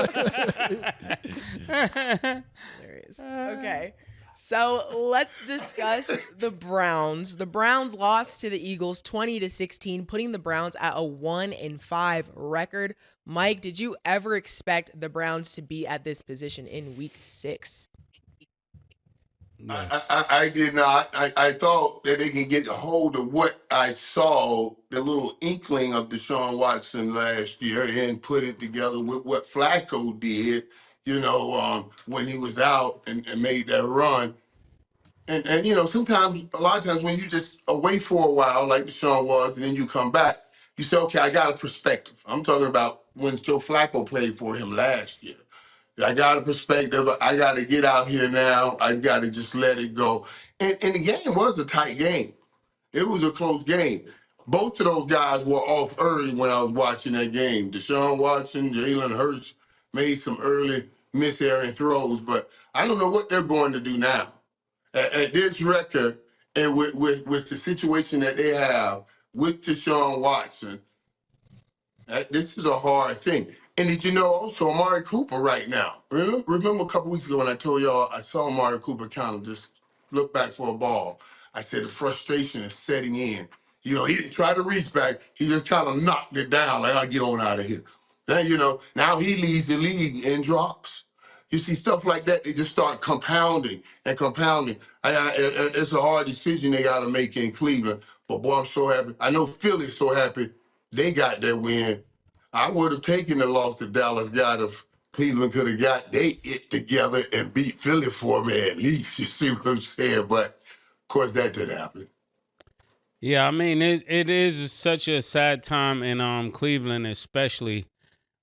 Hilarious. Okay. So let's discuss the Browns. The Browns lost to the Eagles 20-16, putting the Browns at a 1-5 record. Mike, did you ever expect the Browns to be at this position in week 6? I did not. I thought that they can get a hold of what I saw, the little inkling of Deshaun Watson last year, and put it together with what Flacco did, when he was out and made that run. And sometimes, a lot of times when you just away for a while, like Deshaun was, and then you come back, you say, okay, I got a perspective. I'm talking about when Joe Flacco played for him last year. I got a perspective. I got to get out here now. I got to just let it go. And the game was a tight game. It was a close game. Both of those guys were off early when I was watching that game. Deshaun Watson, Jalen Hurts made some early miss-airing throws, but I don't know what they're going to do now. At this record, and with the situation that they have with Deshaun Watson, this is a hard thing. And did you know also Amari Cooper right now? Remember a couple weeks ago when I told y'all I saw Amari Cooper kind of just look back for a ball. I said the frustration is setting in. He didn't try to reach back. He just kind of knocked it down like, I'll get on out of here. Now he leads the league in drops. You see stuff like that, they just start compounding and compounding. It's a hard decision they got to make in Cleveland. But boy, I'm so happy. I know Philly's so happy they got their win. I would have taken the loss to Dallas, if Cleveland could have got it together and beat Philly for me at least. You see what I'm saying? But, of course, that didn't happen. Yeah, I mean, it is such a sad time in Cleveland, especially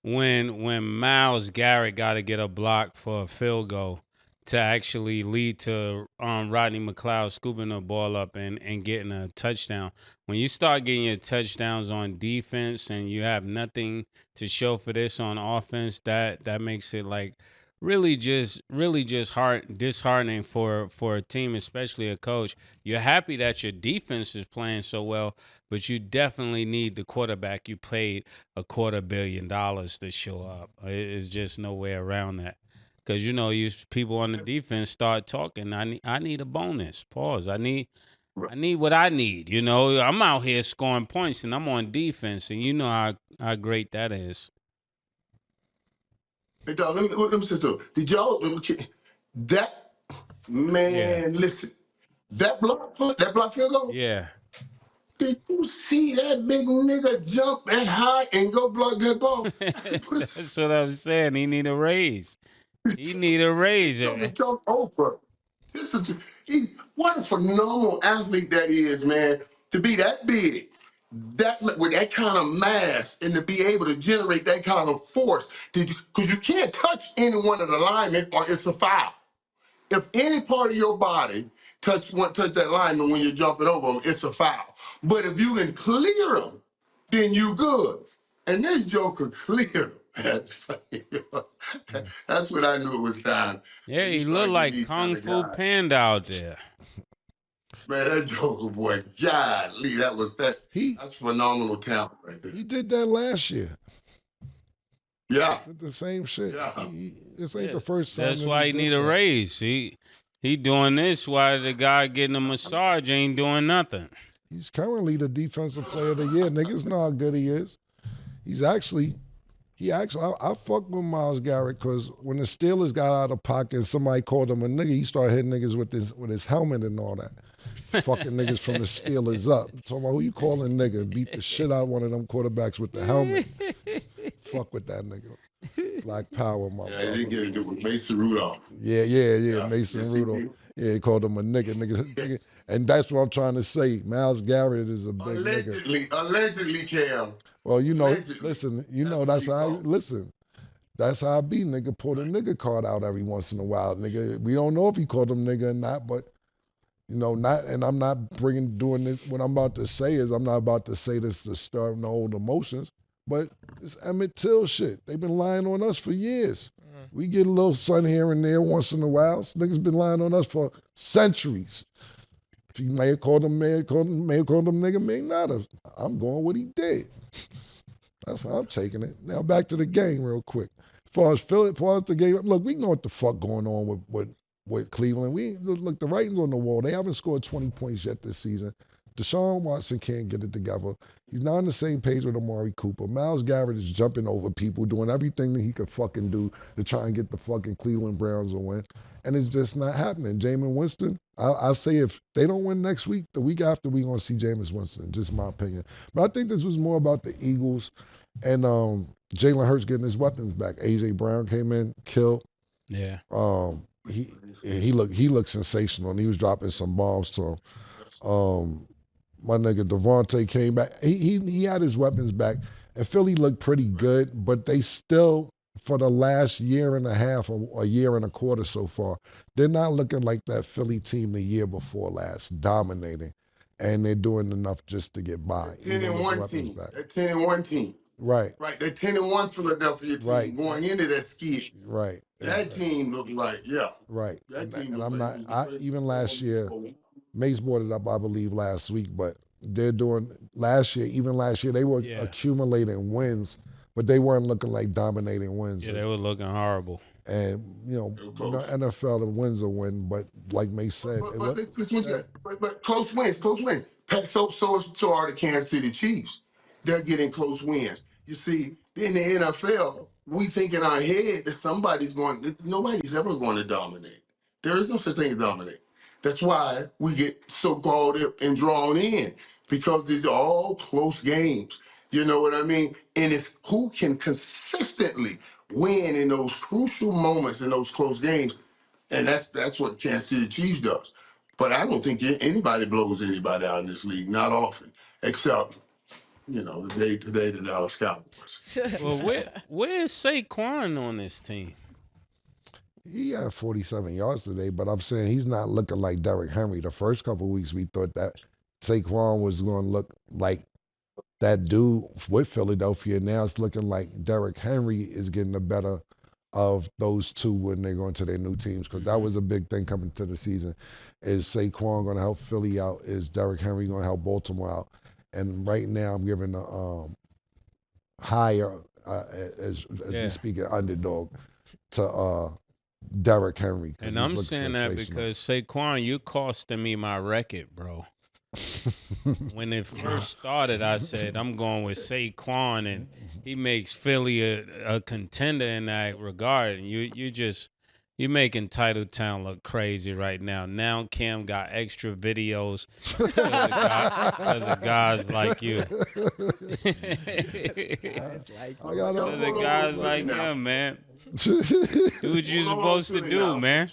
when Myles Garrett got to get a block for a field goal to actually lead to Rodney McLeod scooping the ball up and getting a touchdown. When you start getting your touchdowns on defense and you have nothing to show for this on offense, that makes it like really just disheartening for a team, especially a coach. You're happy that your defense is playing so well, but you definitely need the quarterback you paid $250 million to show up. It's just no way around that. Because, you people on the defense start talking. I need a bonus. Pause. I need what I need. I'm out here scoring points and I'm on defense, and you know how great that is. Hey, dog, let me say something. Did y'all that man? Yeah. Listen, that block field goal. Yeah. Did you see that big nigga jump that high and go block that ball? That's what I'm saying. He need a raise. He need a raise. Jump over. What a phenomenal athlete that is, man. To be that big, with that kind of mass, and to be able to generate that kind of force, because you can't touch any one of the linemen or it's a foul. If any part of your body touch that lineman when you're jumping over them, it's a foul. But if you can clear them, then you good. And this joker cleared them. That's funny. That's when I knew it was time. Yeah, You he start looked getting like these kind Kung of Fu guys. Panda out there. Man, that Joker boy, golly, He that's phenomenal talent right there. he did that last year. Yeah, Did the same shit. yeah. This ain't Yeah, the first time. that's that why he he did need a that. raise. He doing this while the guy getting a massage ain't doing nothing. He's currently the defensive player of the year. Niggas know how good he is. I fuck with Myles Garrett because when the Steelers got out of pocket and somebody called him a nigga, he started hitting niggas with his helmet and all that. Fucking niggas from the Steelers up. Talking about who you calling nigga, beat the shit out of one of them quarterbacks with the helmet. Fuck with that nigga. Black power, my Yeah, brother. he didn't get to do with Mason Rudolph. Yeah, Mason Yes, he Rudolph. did. Yeah, he called him a nigga. And that's what I'm trying to say. Myles Garrett is a big nigga. Allegedly, Cam. Well, you know, Allegedly. listen, you know That's that's what he how called. listen. That's how I be, nigga. Pull the nigga card out every once in a while, nigga. We don't know if he called him nigga or not, but you know, and I'm not doing this. What I'm about to say is, I'm not about to say this to stir no old emotions, but it's Emmett Till shit. They've been lying on us for years. We get a little sun here and there once in a while. Niggas been lying on us for centuries. If you may have called him, may have called him nigga, may not have. I'm going what he did. That's how I'm taking it. Now back to the game real quick. As far as the game, look, we know what the fuck going on with Cleveland. Look, the writing's on the wall. They haven't scored 20 points yet this season. Deshaun Watson can't get it together. He's not on the same page with Amari Cooper. Myles Garrett is jumping over people, doing everything that he could fucking do to try and get the fucking Cleveland Browns a win. And it's just not happening. Jameis Winston, I'll say if they don't win next week, the week after, we're going to see Jameis Winston, just my opinion. But I think this was more about the Eagles and Jalen Hurts getting his weapons back. A.J. Brown came in, killed. Yeah. He looked sensational, and he was dropping some bombs to him. My nigga Devontae came back. He had his weapons back, and Philly looked pretty good, but they still, for the last year and a half or a year and a quarter so far, they're not looking like that Philly team the year before last, dominating, and they're doing enough just to get by. 10-1 team. That 10-1 team. Right. Right. That 10-1 Philadelphia team Right. going into that skid. Right. That team looked like, yeah. Right. That team And looked I'm like not, even last year, Mase brought it up, I believe, last week, but they're doing, even last year, they were accumulating wins, but they weren't looking like dominating wins. Yeah, they were looking horrible. And, you know, NFL, the wins a win, but like Mase said, but close wins. So are the Kansas City Chiefs. They're getting close wins. You see, in the NFL, we think in our head that nobody's ever going to dominate. There is no such thing as dominate. That's why we get so called up and drawn in, because these are all close games. You know what I mean? And it's who can consistently win in those crucial moments in those close games. And that's what Kansas City Chiefs does. But I don't think anybody blows anybody out in this league, not often, except, you know, today the Dallas Cowboys. Well, where's Saquon on this team? He had 47 yards today, but I'm saying he's not looking like Derrick Henry. The first couple of weeks, we thought that Saquon was going to look like that dude with Philadelphia. Now it's looking like Derrick Henry is getting the better of those two when they're going to their new teams, because that was a big thing coming to the season. Is Saquon going to help Philly out? Is Derrick Henry going to help Baltimore out? And right now I'm giving a higher, as we speak, an underdog to Derrick Henry. And I'm saying that because Saquon, you costing me my record, bro. When it first started, I said I'm going with Saquon, and he makes Philly a contender in that regard. And you making Titletown look crazy right now. Now Cam got extra videos because of guys like you. The guys like him, man. Do what you supposed to do, man.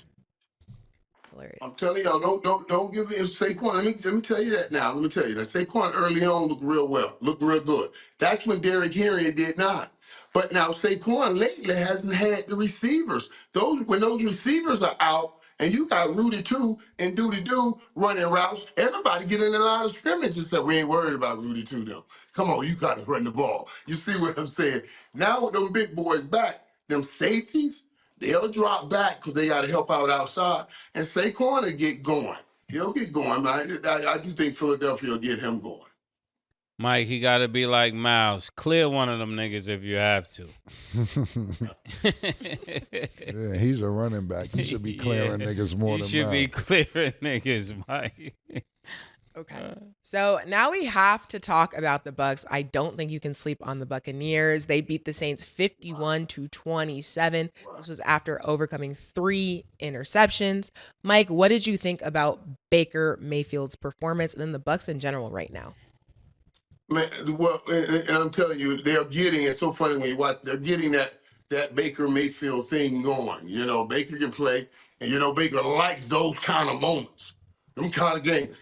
I'm telling y'all, don't give it Saquon. Let me tell you that now. Let me tell you that Saquon early on looked real good. That's when Derrick Henry did not. But now Saquon lately hasn't had the receivers. When those receivers are out, And you got Rudy too and Duty Doo running routes. Everybody get in the line of scrimmage and say, we ain't worried about Rudy too though. Come on, you gotta run the ball. You see what I'm saying? Now with them big boys back, them safeties, they'll drop back because they gotta help out outside. And Saquon will get going. He'll get going, man. I do think Philadelphia will get him going. Mike, he got to be like Miles. Clear one of them niggas if you have to. Yeah, he's a running back. He should be clearing niggas more than He should Miles. be clearing niggas, Mike. Okay. So now we have to talk about the Bucs. I don't think you can sleep on the Buccaneers. They beat the Saints 51-27. This was after overcoming 3 interceptions. Mike, what did you think about Baker Mayfield's performance and then the Bucs in general right now? Man, well, and I'm telling you, they're getting it's so funny when you watch. They're getting that Baker Mayfield thing going. You know, Baker can play, and you know Baker likes those kind of moments, them kind of games.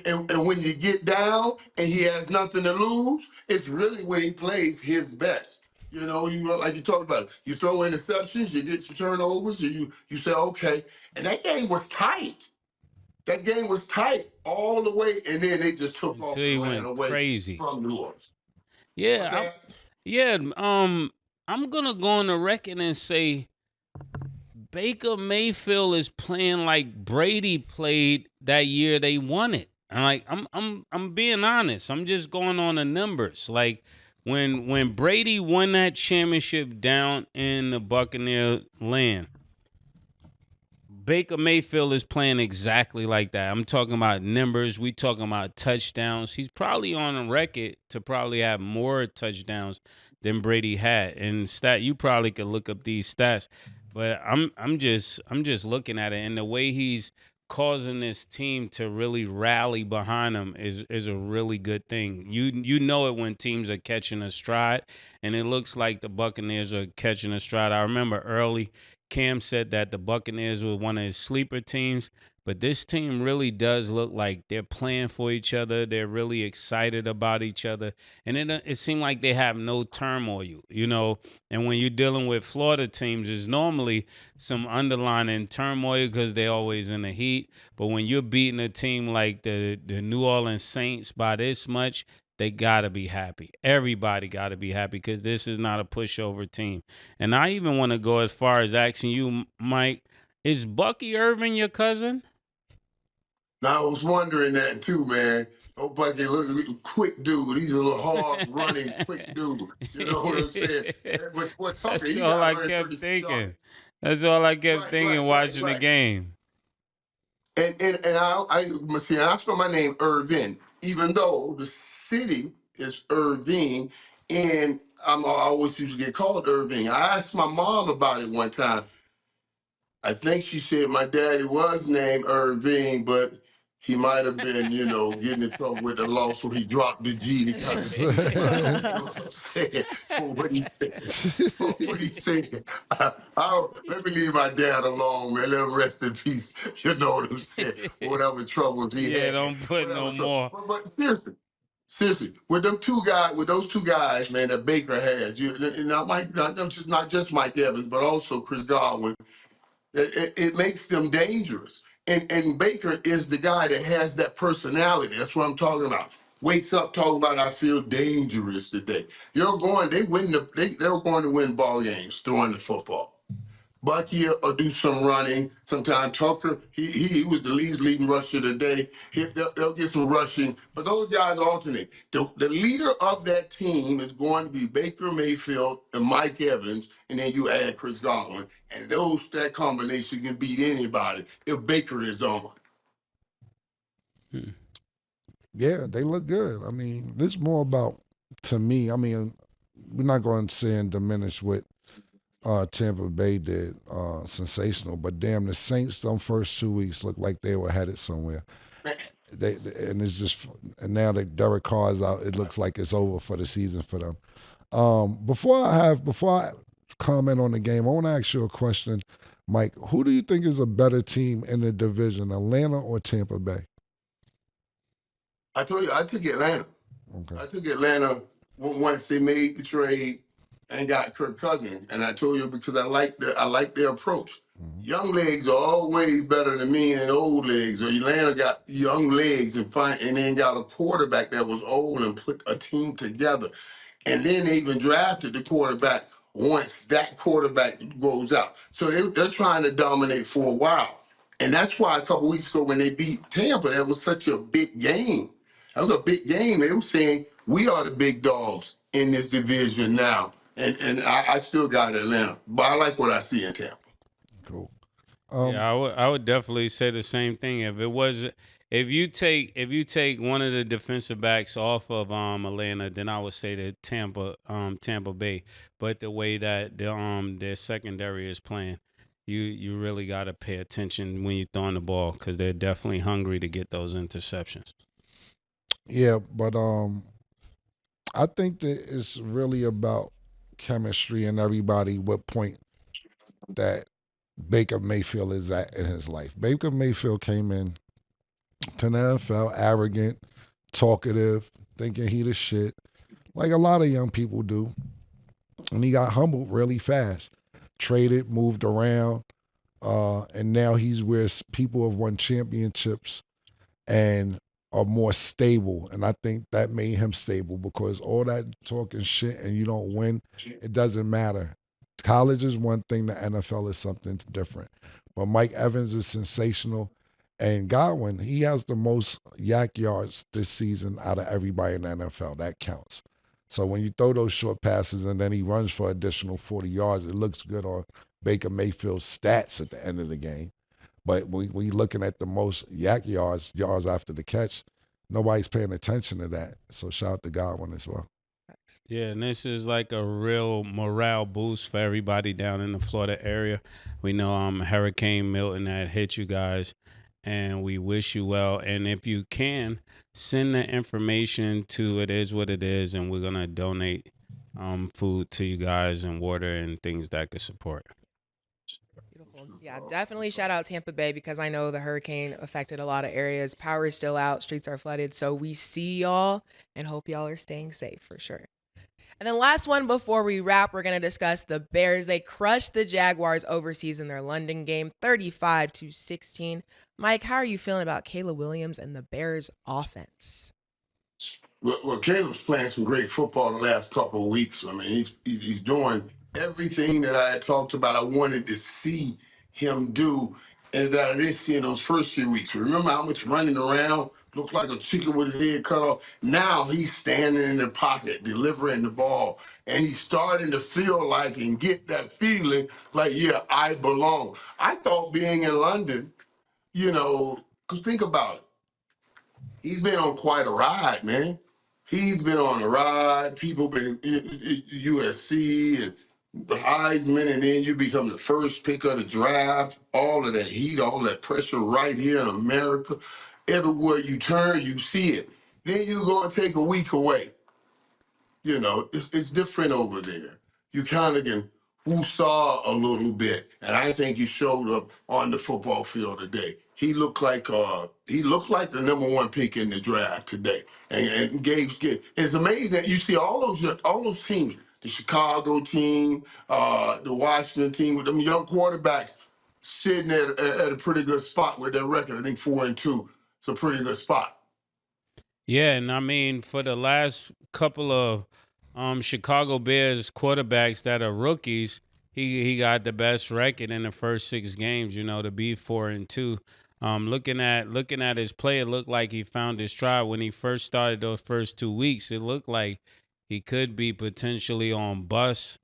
And when you get down and he has nothing to lose, it's really when he plays his best. You know, like you talked about, you throw interceptions, you get some turnovers, you say okay, and that game was tight. That game was tight all the way, and then they just took off Until he and ran went away crazy. from New Orleans. Yeah, I'm gonna go on the record and say Baker Mayfield is playing like Brady played that year they won it. And like I'm being honest. I'm just going on the numbers. Like when Brady won that championship down in the Buccaneer land, Baker Mayfield is playing exactly like that. I'm talking about numbers. We talking about touchdowns. He's probably on a record to probably have more touchdowns than Brady had. And you probably could look up these stats, but I'm just looking at it, and the way he's causing this team to really rally behind him is a really good thing. You know it when teams are catching a stride, and it looks like the Buccaneers are catching a stride. I remember early Cam said that the Buccaneers were one of his sleeper teams, but this team really does look like they're playing for each other. They're really excited about each other, and it seemed like they have no turmoil, you know. And when you're dealing with Florida teams, there's normally some underlying turmoil because they're always in the heat. But when you're beating a team like the New Orleans Saints by this much, they got to be happy. Everybody got to be happy because this is not a pushover team. And I even want to go as far as asking you, Mike, is Bucky Irvin your cousin? Now, I was wondering that too, man. Oh, Bucky, look, quick dude. He's a little hard running, quick dude. You know what I'm saying? But Tucker, That's he all got I 136 kept thinking. yards. That's all I kept thinking watching the Right. game. And I see, I spell my name Irvin, even though the city is Irving, and I always used to get called Irving. I asked my mom about it one time. I think she said my daddy was named Irving, but he might have been, you know, getting in trouble with the law, so he dropped the G to kind of say, you know what I'm saying, for what he said. For what he said. Let me leave my dad alone, man. Let him rest in peace. You know what I'm saying? Whatever troubles he had. Don't put no more. But seriously, with those two guys, man, that Baker has, not just Mike Evans, but also Chris Godwin. It makes them dangerous. And Baker is the guy that has that personality. That's what I'm talking about. Wakes up talking about I feel dangerous today. They're going to win ball games throwing the football. Bucky will do some running. Sometimes Tucker, he was the leading rusher today. They'll get some rushing, but those guys alternate. The leader of that team is going to be Baker Mayfield and Mike Evans, and then you add Chris Godwin, and that combination can beat anybody if Baker is on. Yeah, they look good. I mean, this is more about, to me, I mean, we're not going to say and diminish what Tampa Bay did, sensational, but damn, the Saints, them first 2 weeks looked like they were headed somewhere. And it's just, and now that Derek Carr is out, it looks like it's over for the season for them. Before I comment on the game, I want to ask you a question, Mike. Who do you think is a better team in the division, Atlanta or Tampa Bay? I told you, I took Atlanta. Okay. I took Atlanta once they made the trade and got Kirk Cousins, and I told you because I like their approach. Young legs are always better than me and old legs. Or Atlanta got young legs and then got a quarterback that was old and put a team together. And then they even drafted the quarterback once that quarterback goes out. So they're trying to dominate for a while. And that's why a couple weeks ago when they beat Tampa, that was such a big game. That was a big game. They were saying, we are the big dogs in this division now. And I still got Atlanta. But I like what I see in Tampa. Cool. Yeah, I would definitely say the same thing. If you take one of the defensive backs off of Atlanta, then I would say that Tampa Bay. But the way that their secondary is playing, you really got to pay attention when you're throwing the ball because they're definitely hungry to get those interceptions. Yeah, but I think that it's really about chemistry and everybody what point that Baker Mayfield is at in his life. Baker Mayfield came in to the NFL arrogant, talkative, thinking he the shit, like a lot of young people do. And he got humbled really fast, traded, moved around, and now he's where people have won championships and are more stable. And I think that made him stable because all that talking shit and you don't win, it doesn't matter. College is one thing, the NFL is something different. But Mike Evans is sensational. And Godwin, he has the most yak yards this season out of everybody in the NFL. That counts. So when you throw those short passes and then he runs for additional 40 yards, it looks good on Baker Mayfield's stats at the end of the game. But when you're looking at the most yak yards after the catch, nobody's paying attention to that. So shout out to Godwin as well. Yeah, and this is like a real morale boost for everybody down in the Florida area. We know Hurricane Milton had hit you guys, and we wish you well. And if you can, send the information to It Is What It Is, and we're going to donate food to you guys and water and things that could support. Beautiful. Yeah, definitely shout out Tampa Bay because I know the hurricane affected a lot of areas. Power is still out, streets are flooded. So we see y'all and hope y'all are staying safe for sure. And then last one before we wrap, we're going to discuss the Bears. They crushed the Jaguars overseas in their London game, 35-16. Mike, how are you feeling about Caleb Williams and the Bears offense? Well, Caleb's playing some great football the last couple of weeks. I mean, he's doing everything that I had talked about. I wanted to see him do, and that I didn't see in those first few weeks. Remember how much running around, looked like a chicken with his head cut off. Now he's standing in the pocket, delivering the ball, and he's starting to feel like and get that feeling like, yeah, I belong. I thought being in London, because think about it. He's been on quite a ride, man. He's been on a ride. People been USC and Heisman, and then you become the first pick of the draft. All of that heat, all that pressure right here in America. Everywhere you turn, you see it. Then you go and take a week away. It's different over there. You kind of can woo-saw a little bit, and I think he showed up on the football field today. He looked like the number one pick in the draft today. And Gabe's it's amazing that you see all those teams, the Chicago team, the Washington team with them young quarterbacks sitting at a pretty good spot with their record. I think 4-2. It's a pretty good spot. Yeah, and I mean, for the last couple of Chicago Bears quarterbacks that are rookies, he got the best record in the first 6 games, to be 4-2. Looking at his play, it looked like he found his stride when he first started those first 2 weeks. It looked like he could be potentially on bus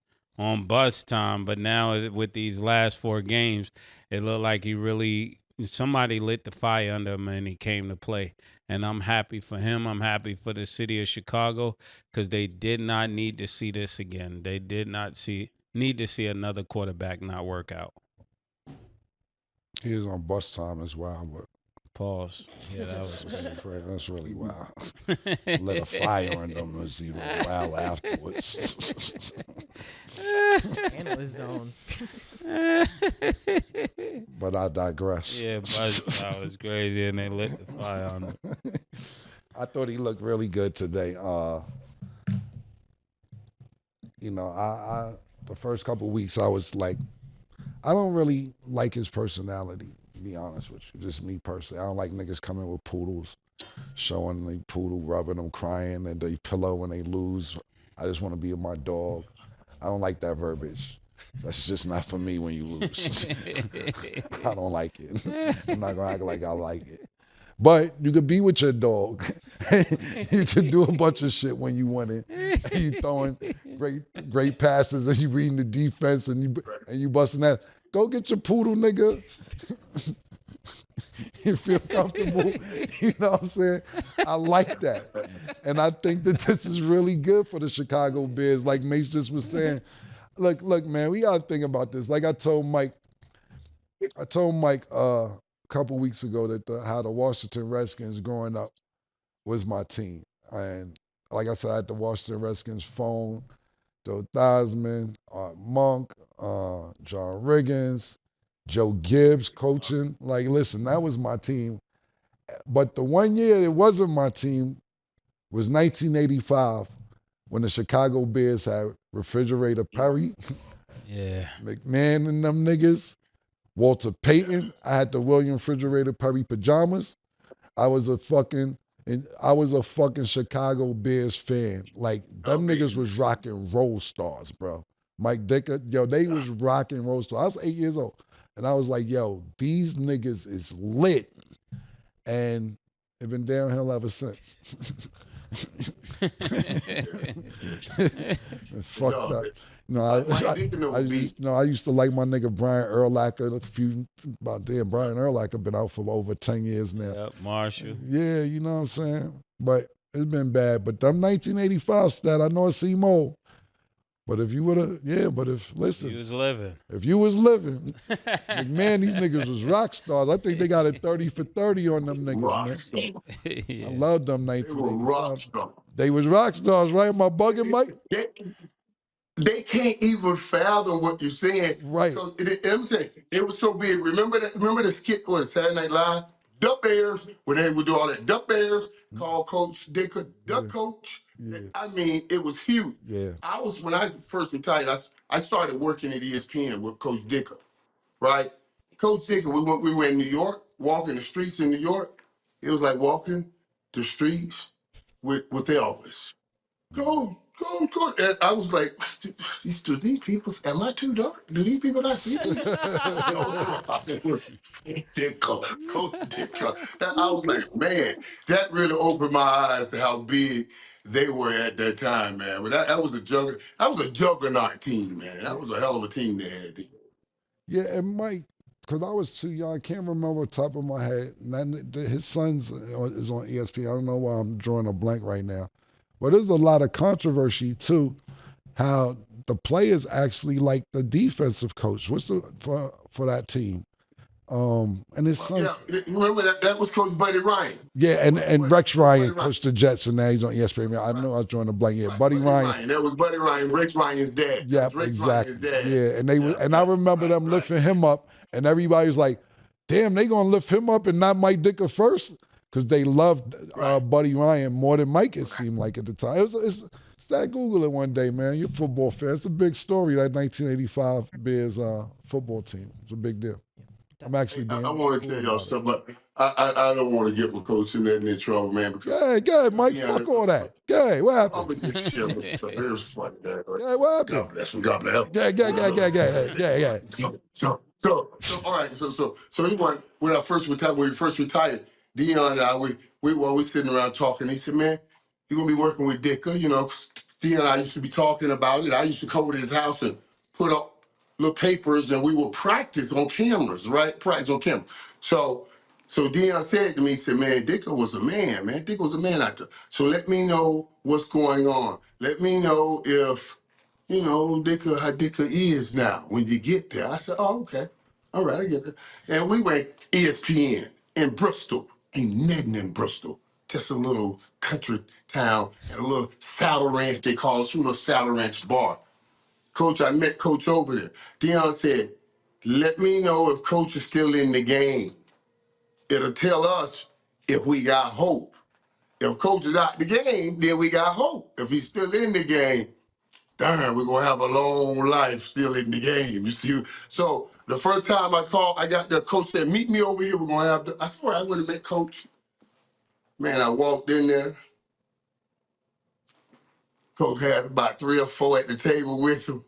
time, but now with these last 4 games, it looked like somebody lit the fire under him and he came to play. And I'm happy for him. I'm happy for the city of Chicago because they did not need to see this again. They did not need to see another quarterback not work out. He was on bus time as well, but pause. Yeah, that was that's really wild. Lit a fire on them as he rolled out afterwards. And his zone. But I digress. Yeah, that was crazy, and they lit the fire on him. I thought he looked really good today. The first couple of weeks I was like, I don't really like his personality, to be honest with you. Just me personally. I don't like niggas coming with poodles, showing the poodle, rubbing them, crying, and they pillow when they lose. I just want to be with my dog. I don't like that verbiage. That's just not for me when you lose. I don't like it. I'm not gonna act like I like it. But you could be with your dog. You could do a bunch of shit when you winning. And you throwing great passes and you reading the defense and you busting that. Go get your poodle, nigga. You feel comfortable. You know what I'm saying? I like that. And I think that this is really good for the Chicago Bears. Like Mase just was saying, look, man, we gotta think about this. Like I told Mike a couple weeks ago that how the Washington Redskins growing up was my team. And like I said, I had the Washington Redskins phone, Joe Theismann, Monk, John Riggins, Joe Gibbs coaching. Like, listen, that was my team. But the one year it wasn't my team was 1985 when the Chicago Bears had Refrigerator Perry, Yeah. McMahon and them niggas, Walter Payton. I had the William Refrigerator Perry pajamas. I was a fucking Chicago Bears fan. Like, them niggas was rocking roll stars, bro. Mike Ditka, yo, they was rocking roll stars. I was 8 years old. And I was like, yo, these niggas is lit. And it's been downhill ever since. Fucked up. I used to like my nigga Brian Urlacher. Brian Urlacher been out for over 10 years now. Yep, Marshall. Yeah, you know what I'm saying? But it's been bad. But them 1985 stat, I know it's more. But if you would have, listen. He was living. If you was living, man, these niggas was rock stars. I think they got a 30 for 30 on them niggas, man. Yeah. I love them 1985. They were rock stars. They was rock stars, right? Am I bugging, Mike? They can't even fathom what you're saying. Right. So, let me tell you, it was so big. Remember the skit was Saturday Night Live? Duck Bears, when they would do all that. Duck Bears, call Coach Ditka, Duck Coach. Yeah. I mean, it was huge. Yeah. When I first retired, I started working at ESPN with Coach Ditka, right? Coach Ditka, we were in New York, walking the streets in New York. It was like walking the streets with Elvis. Go. And I was like, do these people, am I too dark? Do these people not see me? Coach Ditka. And I was like, man, that really opened my eyes to how big they were at that time, man. But that was a juggernaut team, man. That was a hell of a team they had. Yeah, and Mike, because I was too young, I can't remember the top of my head. His son's is on ESPN. I don't know why I'm drawing a blank right now. But there's a lot of controversy, too, how the players actually like the defensive coach. For that team? And his son. Yeah, remember that was Coach Buddy Ryan. Yeah, and Rex Ryan coached the Jets, and now he's on ESPN. I know I was drawing a blank. Yeah, Buddy Ryan. That was Buddy Ryan, Rex Ryan's dad. Yeah, exactly. Yeah, and I remember them lifting him up, and everybody was like, damn, they gonna lift him up and not Mike Ditka first? Because they loved Buddy Ryan more than Mike, it seemed like at the time. Start Google it one day, man. You're a football fan. It's a big story, that 1985 Bears football team. It's a big deal. I'm actually being. I want to tell y'all something. I don't want to get with Coach in trouble, man. Go ahead, Mike. Fuck all that. Go ahead. What happened? I'm just share with stuff. It was funny, man. Yeah, what happened? God bless him. God bless him. Yeah. So, all right. So anyway, when we first retired, Dion and I, we sitting around talking. He said, man, you're going to be working with Ditka. You know, Dion and I used to be talking about it. I used to come over to his house and put up little papers, and we would practice on cameras, right? Practice on camera. So Dion said to me, he said, man, Ditka was a man, man. Ditka was a man out there. So let me know what's going on. Let me know if, how Ditka is now when you get there. I said, oh, okay. All right, I get that. And we went ESPN in Bristol. Ain't nothing in Bristol. Just a little country town and a little saddle ranch, they call it, saddle ranch bar. Coach, I met Coach over there. Dion said, let me know if Coach is still in the game. It'll tell us if we got hope. If Coach is out the game, then we got hope. If he's still in the game, darn, we're gonna have a long life still in the game. You see, so the first time I called, I got the coach said, "Meet me over here. We're gonna have." I swear I would have met coach. Man, I walked in there. Coach had about 3 or 4 at the table with him.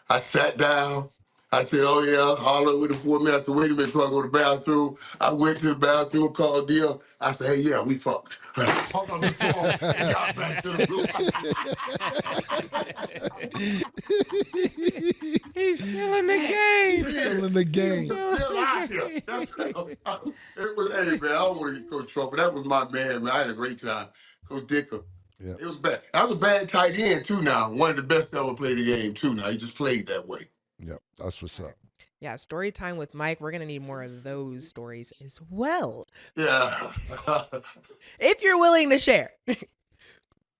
I sat down. I said, "Oh yeah," holler with the 4 minutes. I said, "Wait a minute, before I go to the bathroom." I went to the bathroom, called Dion. I said, "Hey, yeah, we fucked." Hung up the phone and got back to the room. He's still in the game. Still in the game. Still out here. It was, hey man, I don't want to get Coach Trump, but that was my man, man. I had a great time. Coach Ditka. Yeah. It was bad. I was a bad tight end too now. One of the best ever played the game too now. He just played that way. Yep, that's what's up. Yeah, story time with Mike. We're going to need more of those stories as well. Yeah. If you're willing to share.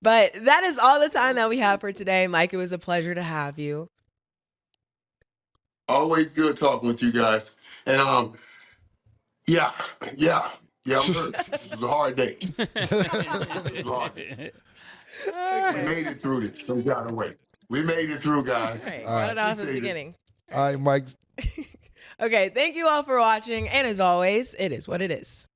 But that is all the time that we have for today. Mike, it was a pleasure to have you. Always good talking with you guys. And yeah, I'm hurt. This was a hard day. It was hard. We made it through this some kind of way. We made it through, guys. All right, got it off at the beginning. All right, Mike. Okay, thank you all for watching. And as always, it is what it is.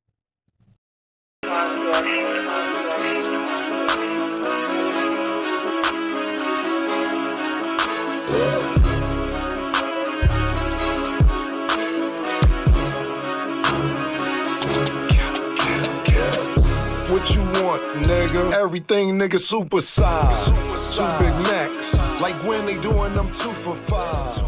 What you want, nigga? Everything, nigga, super size. 2 Big Macs, like when they doing them 2 for $5.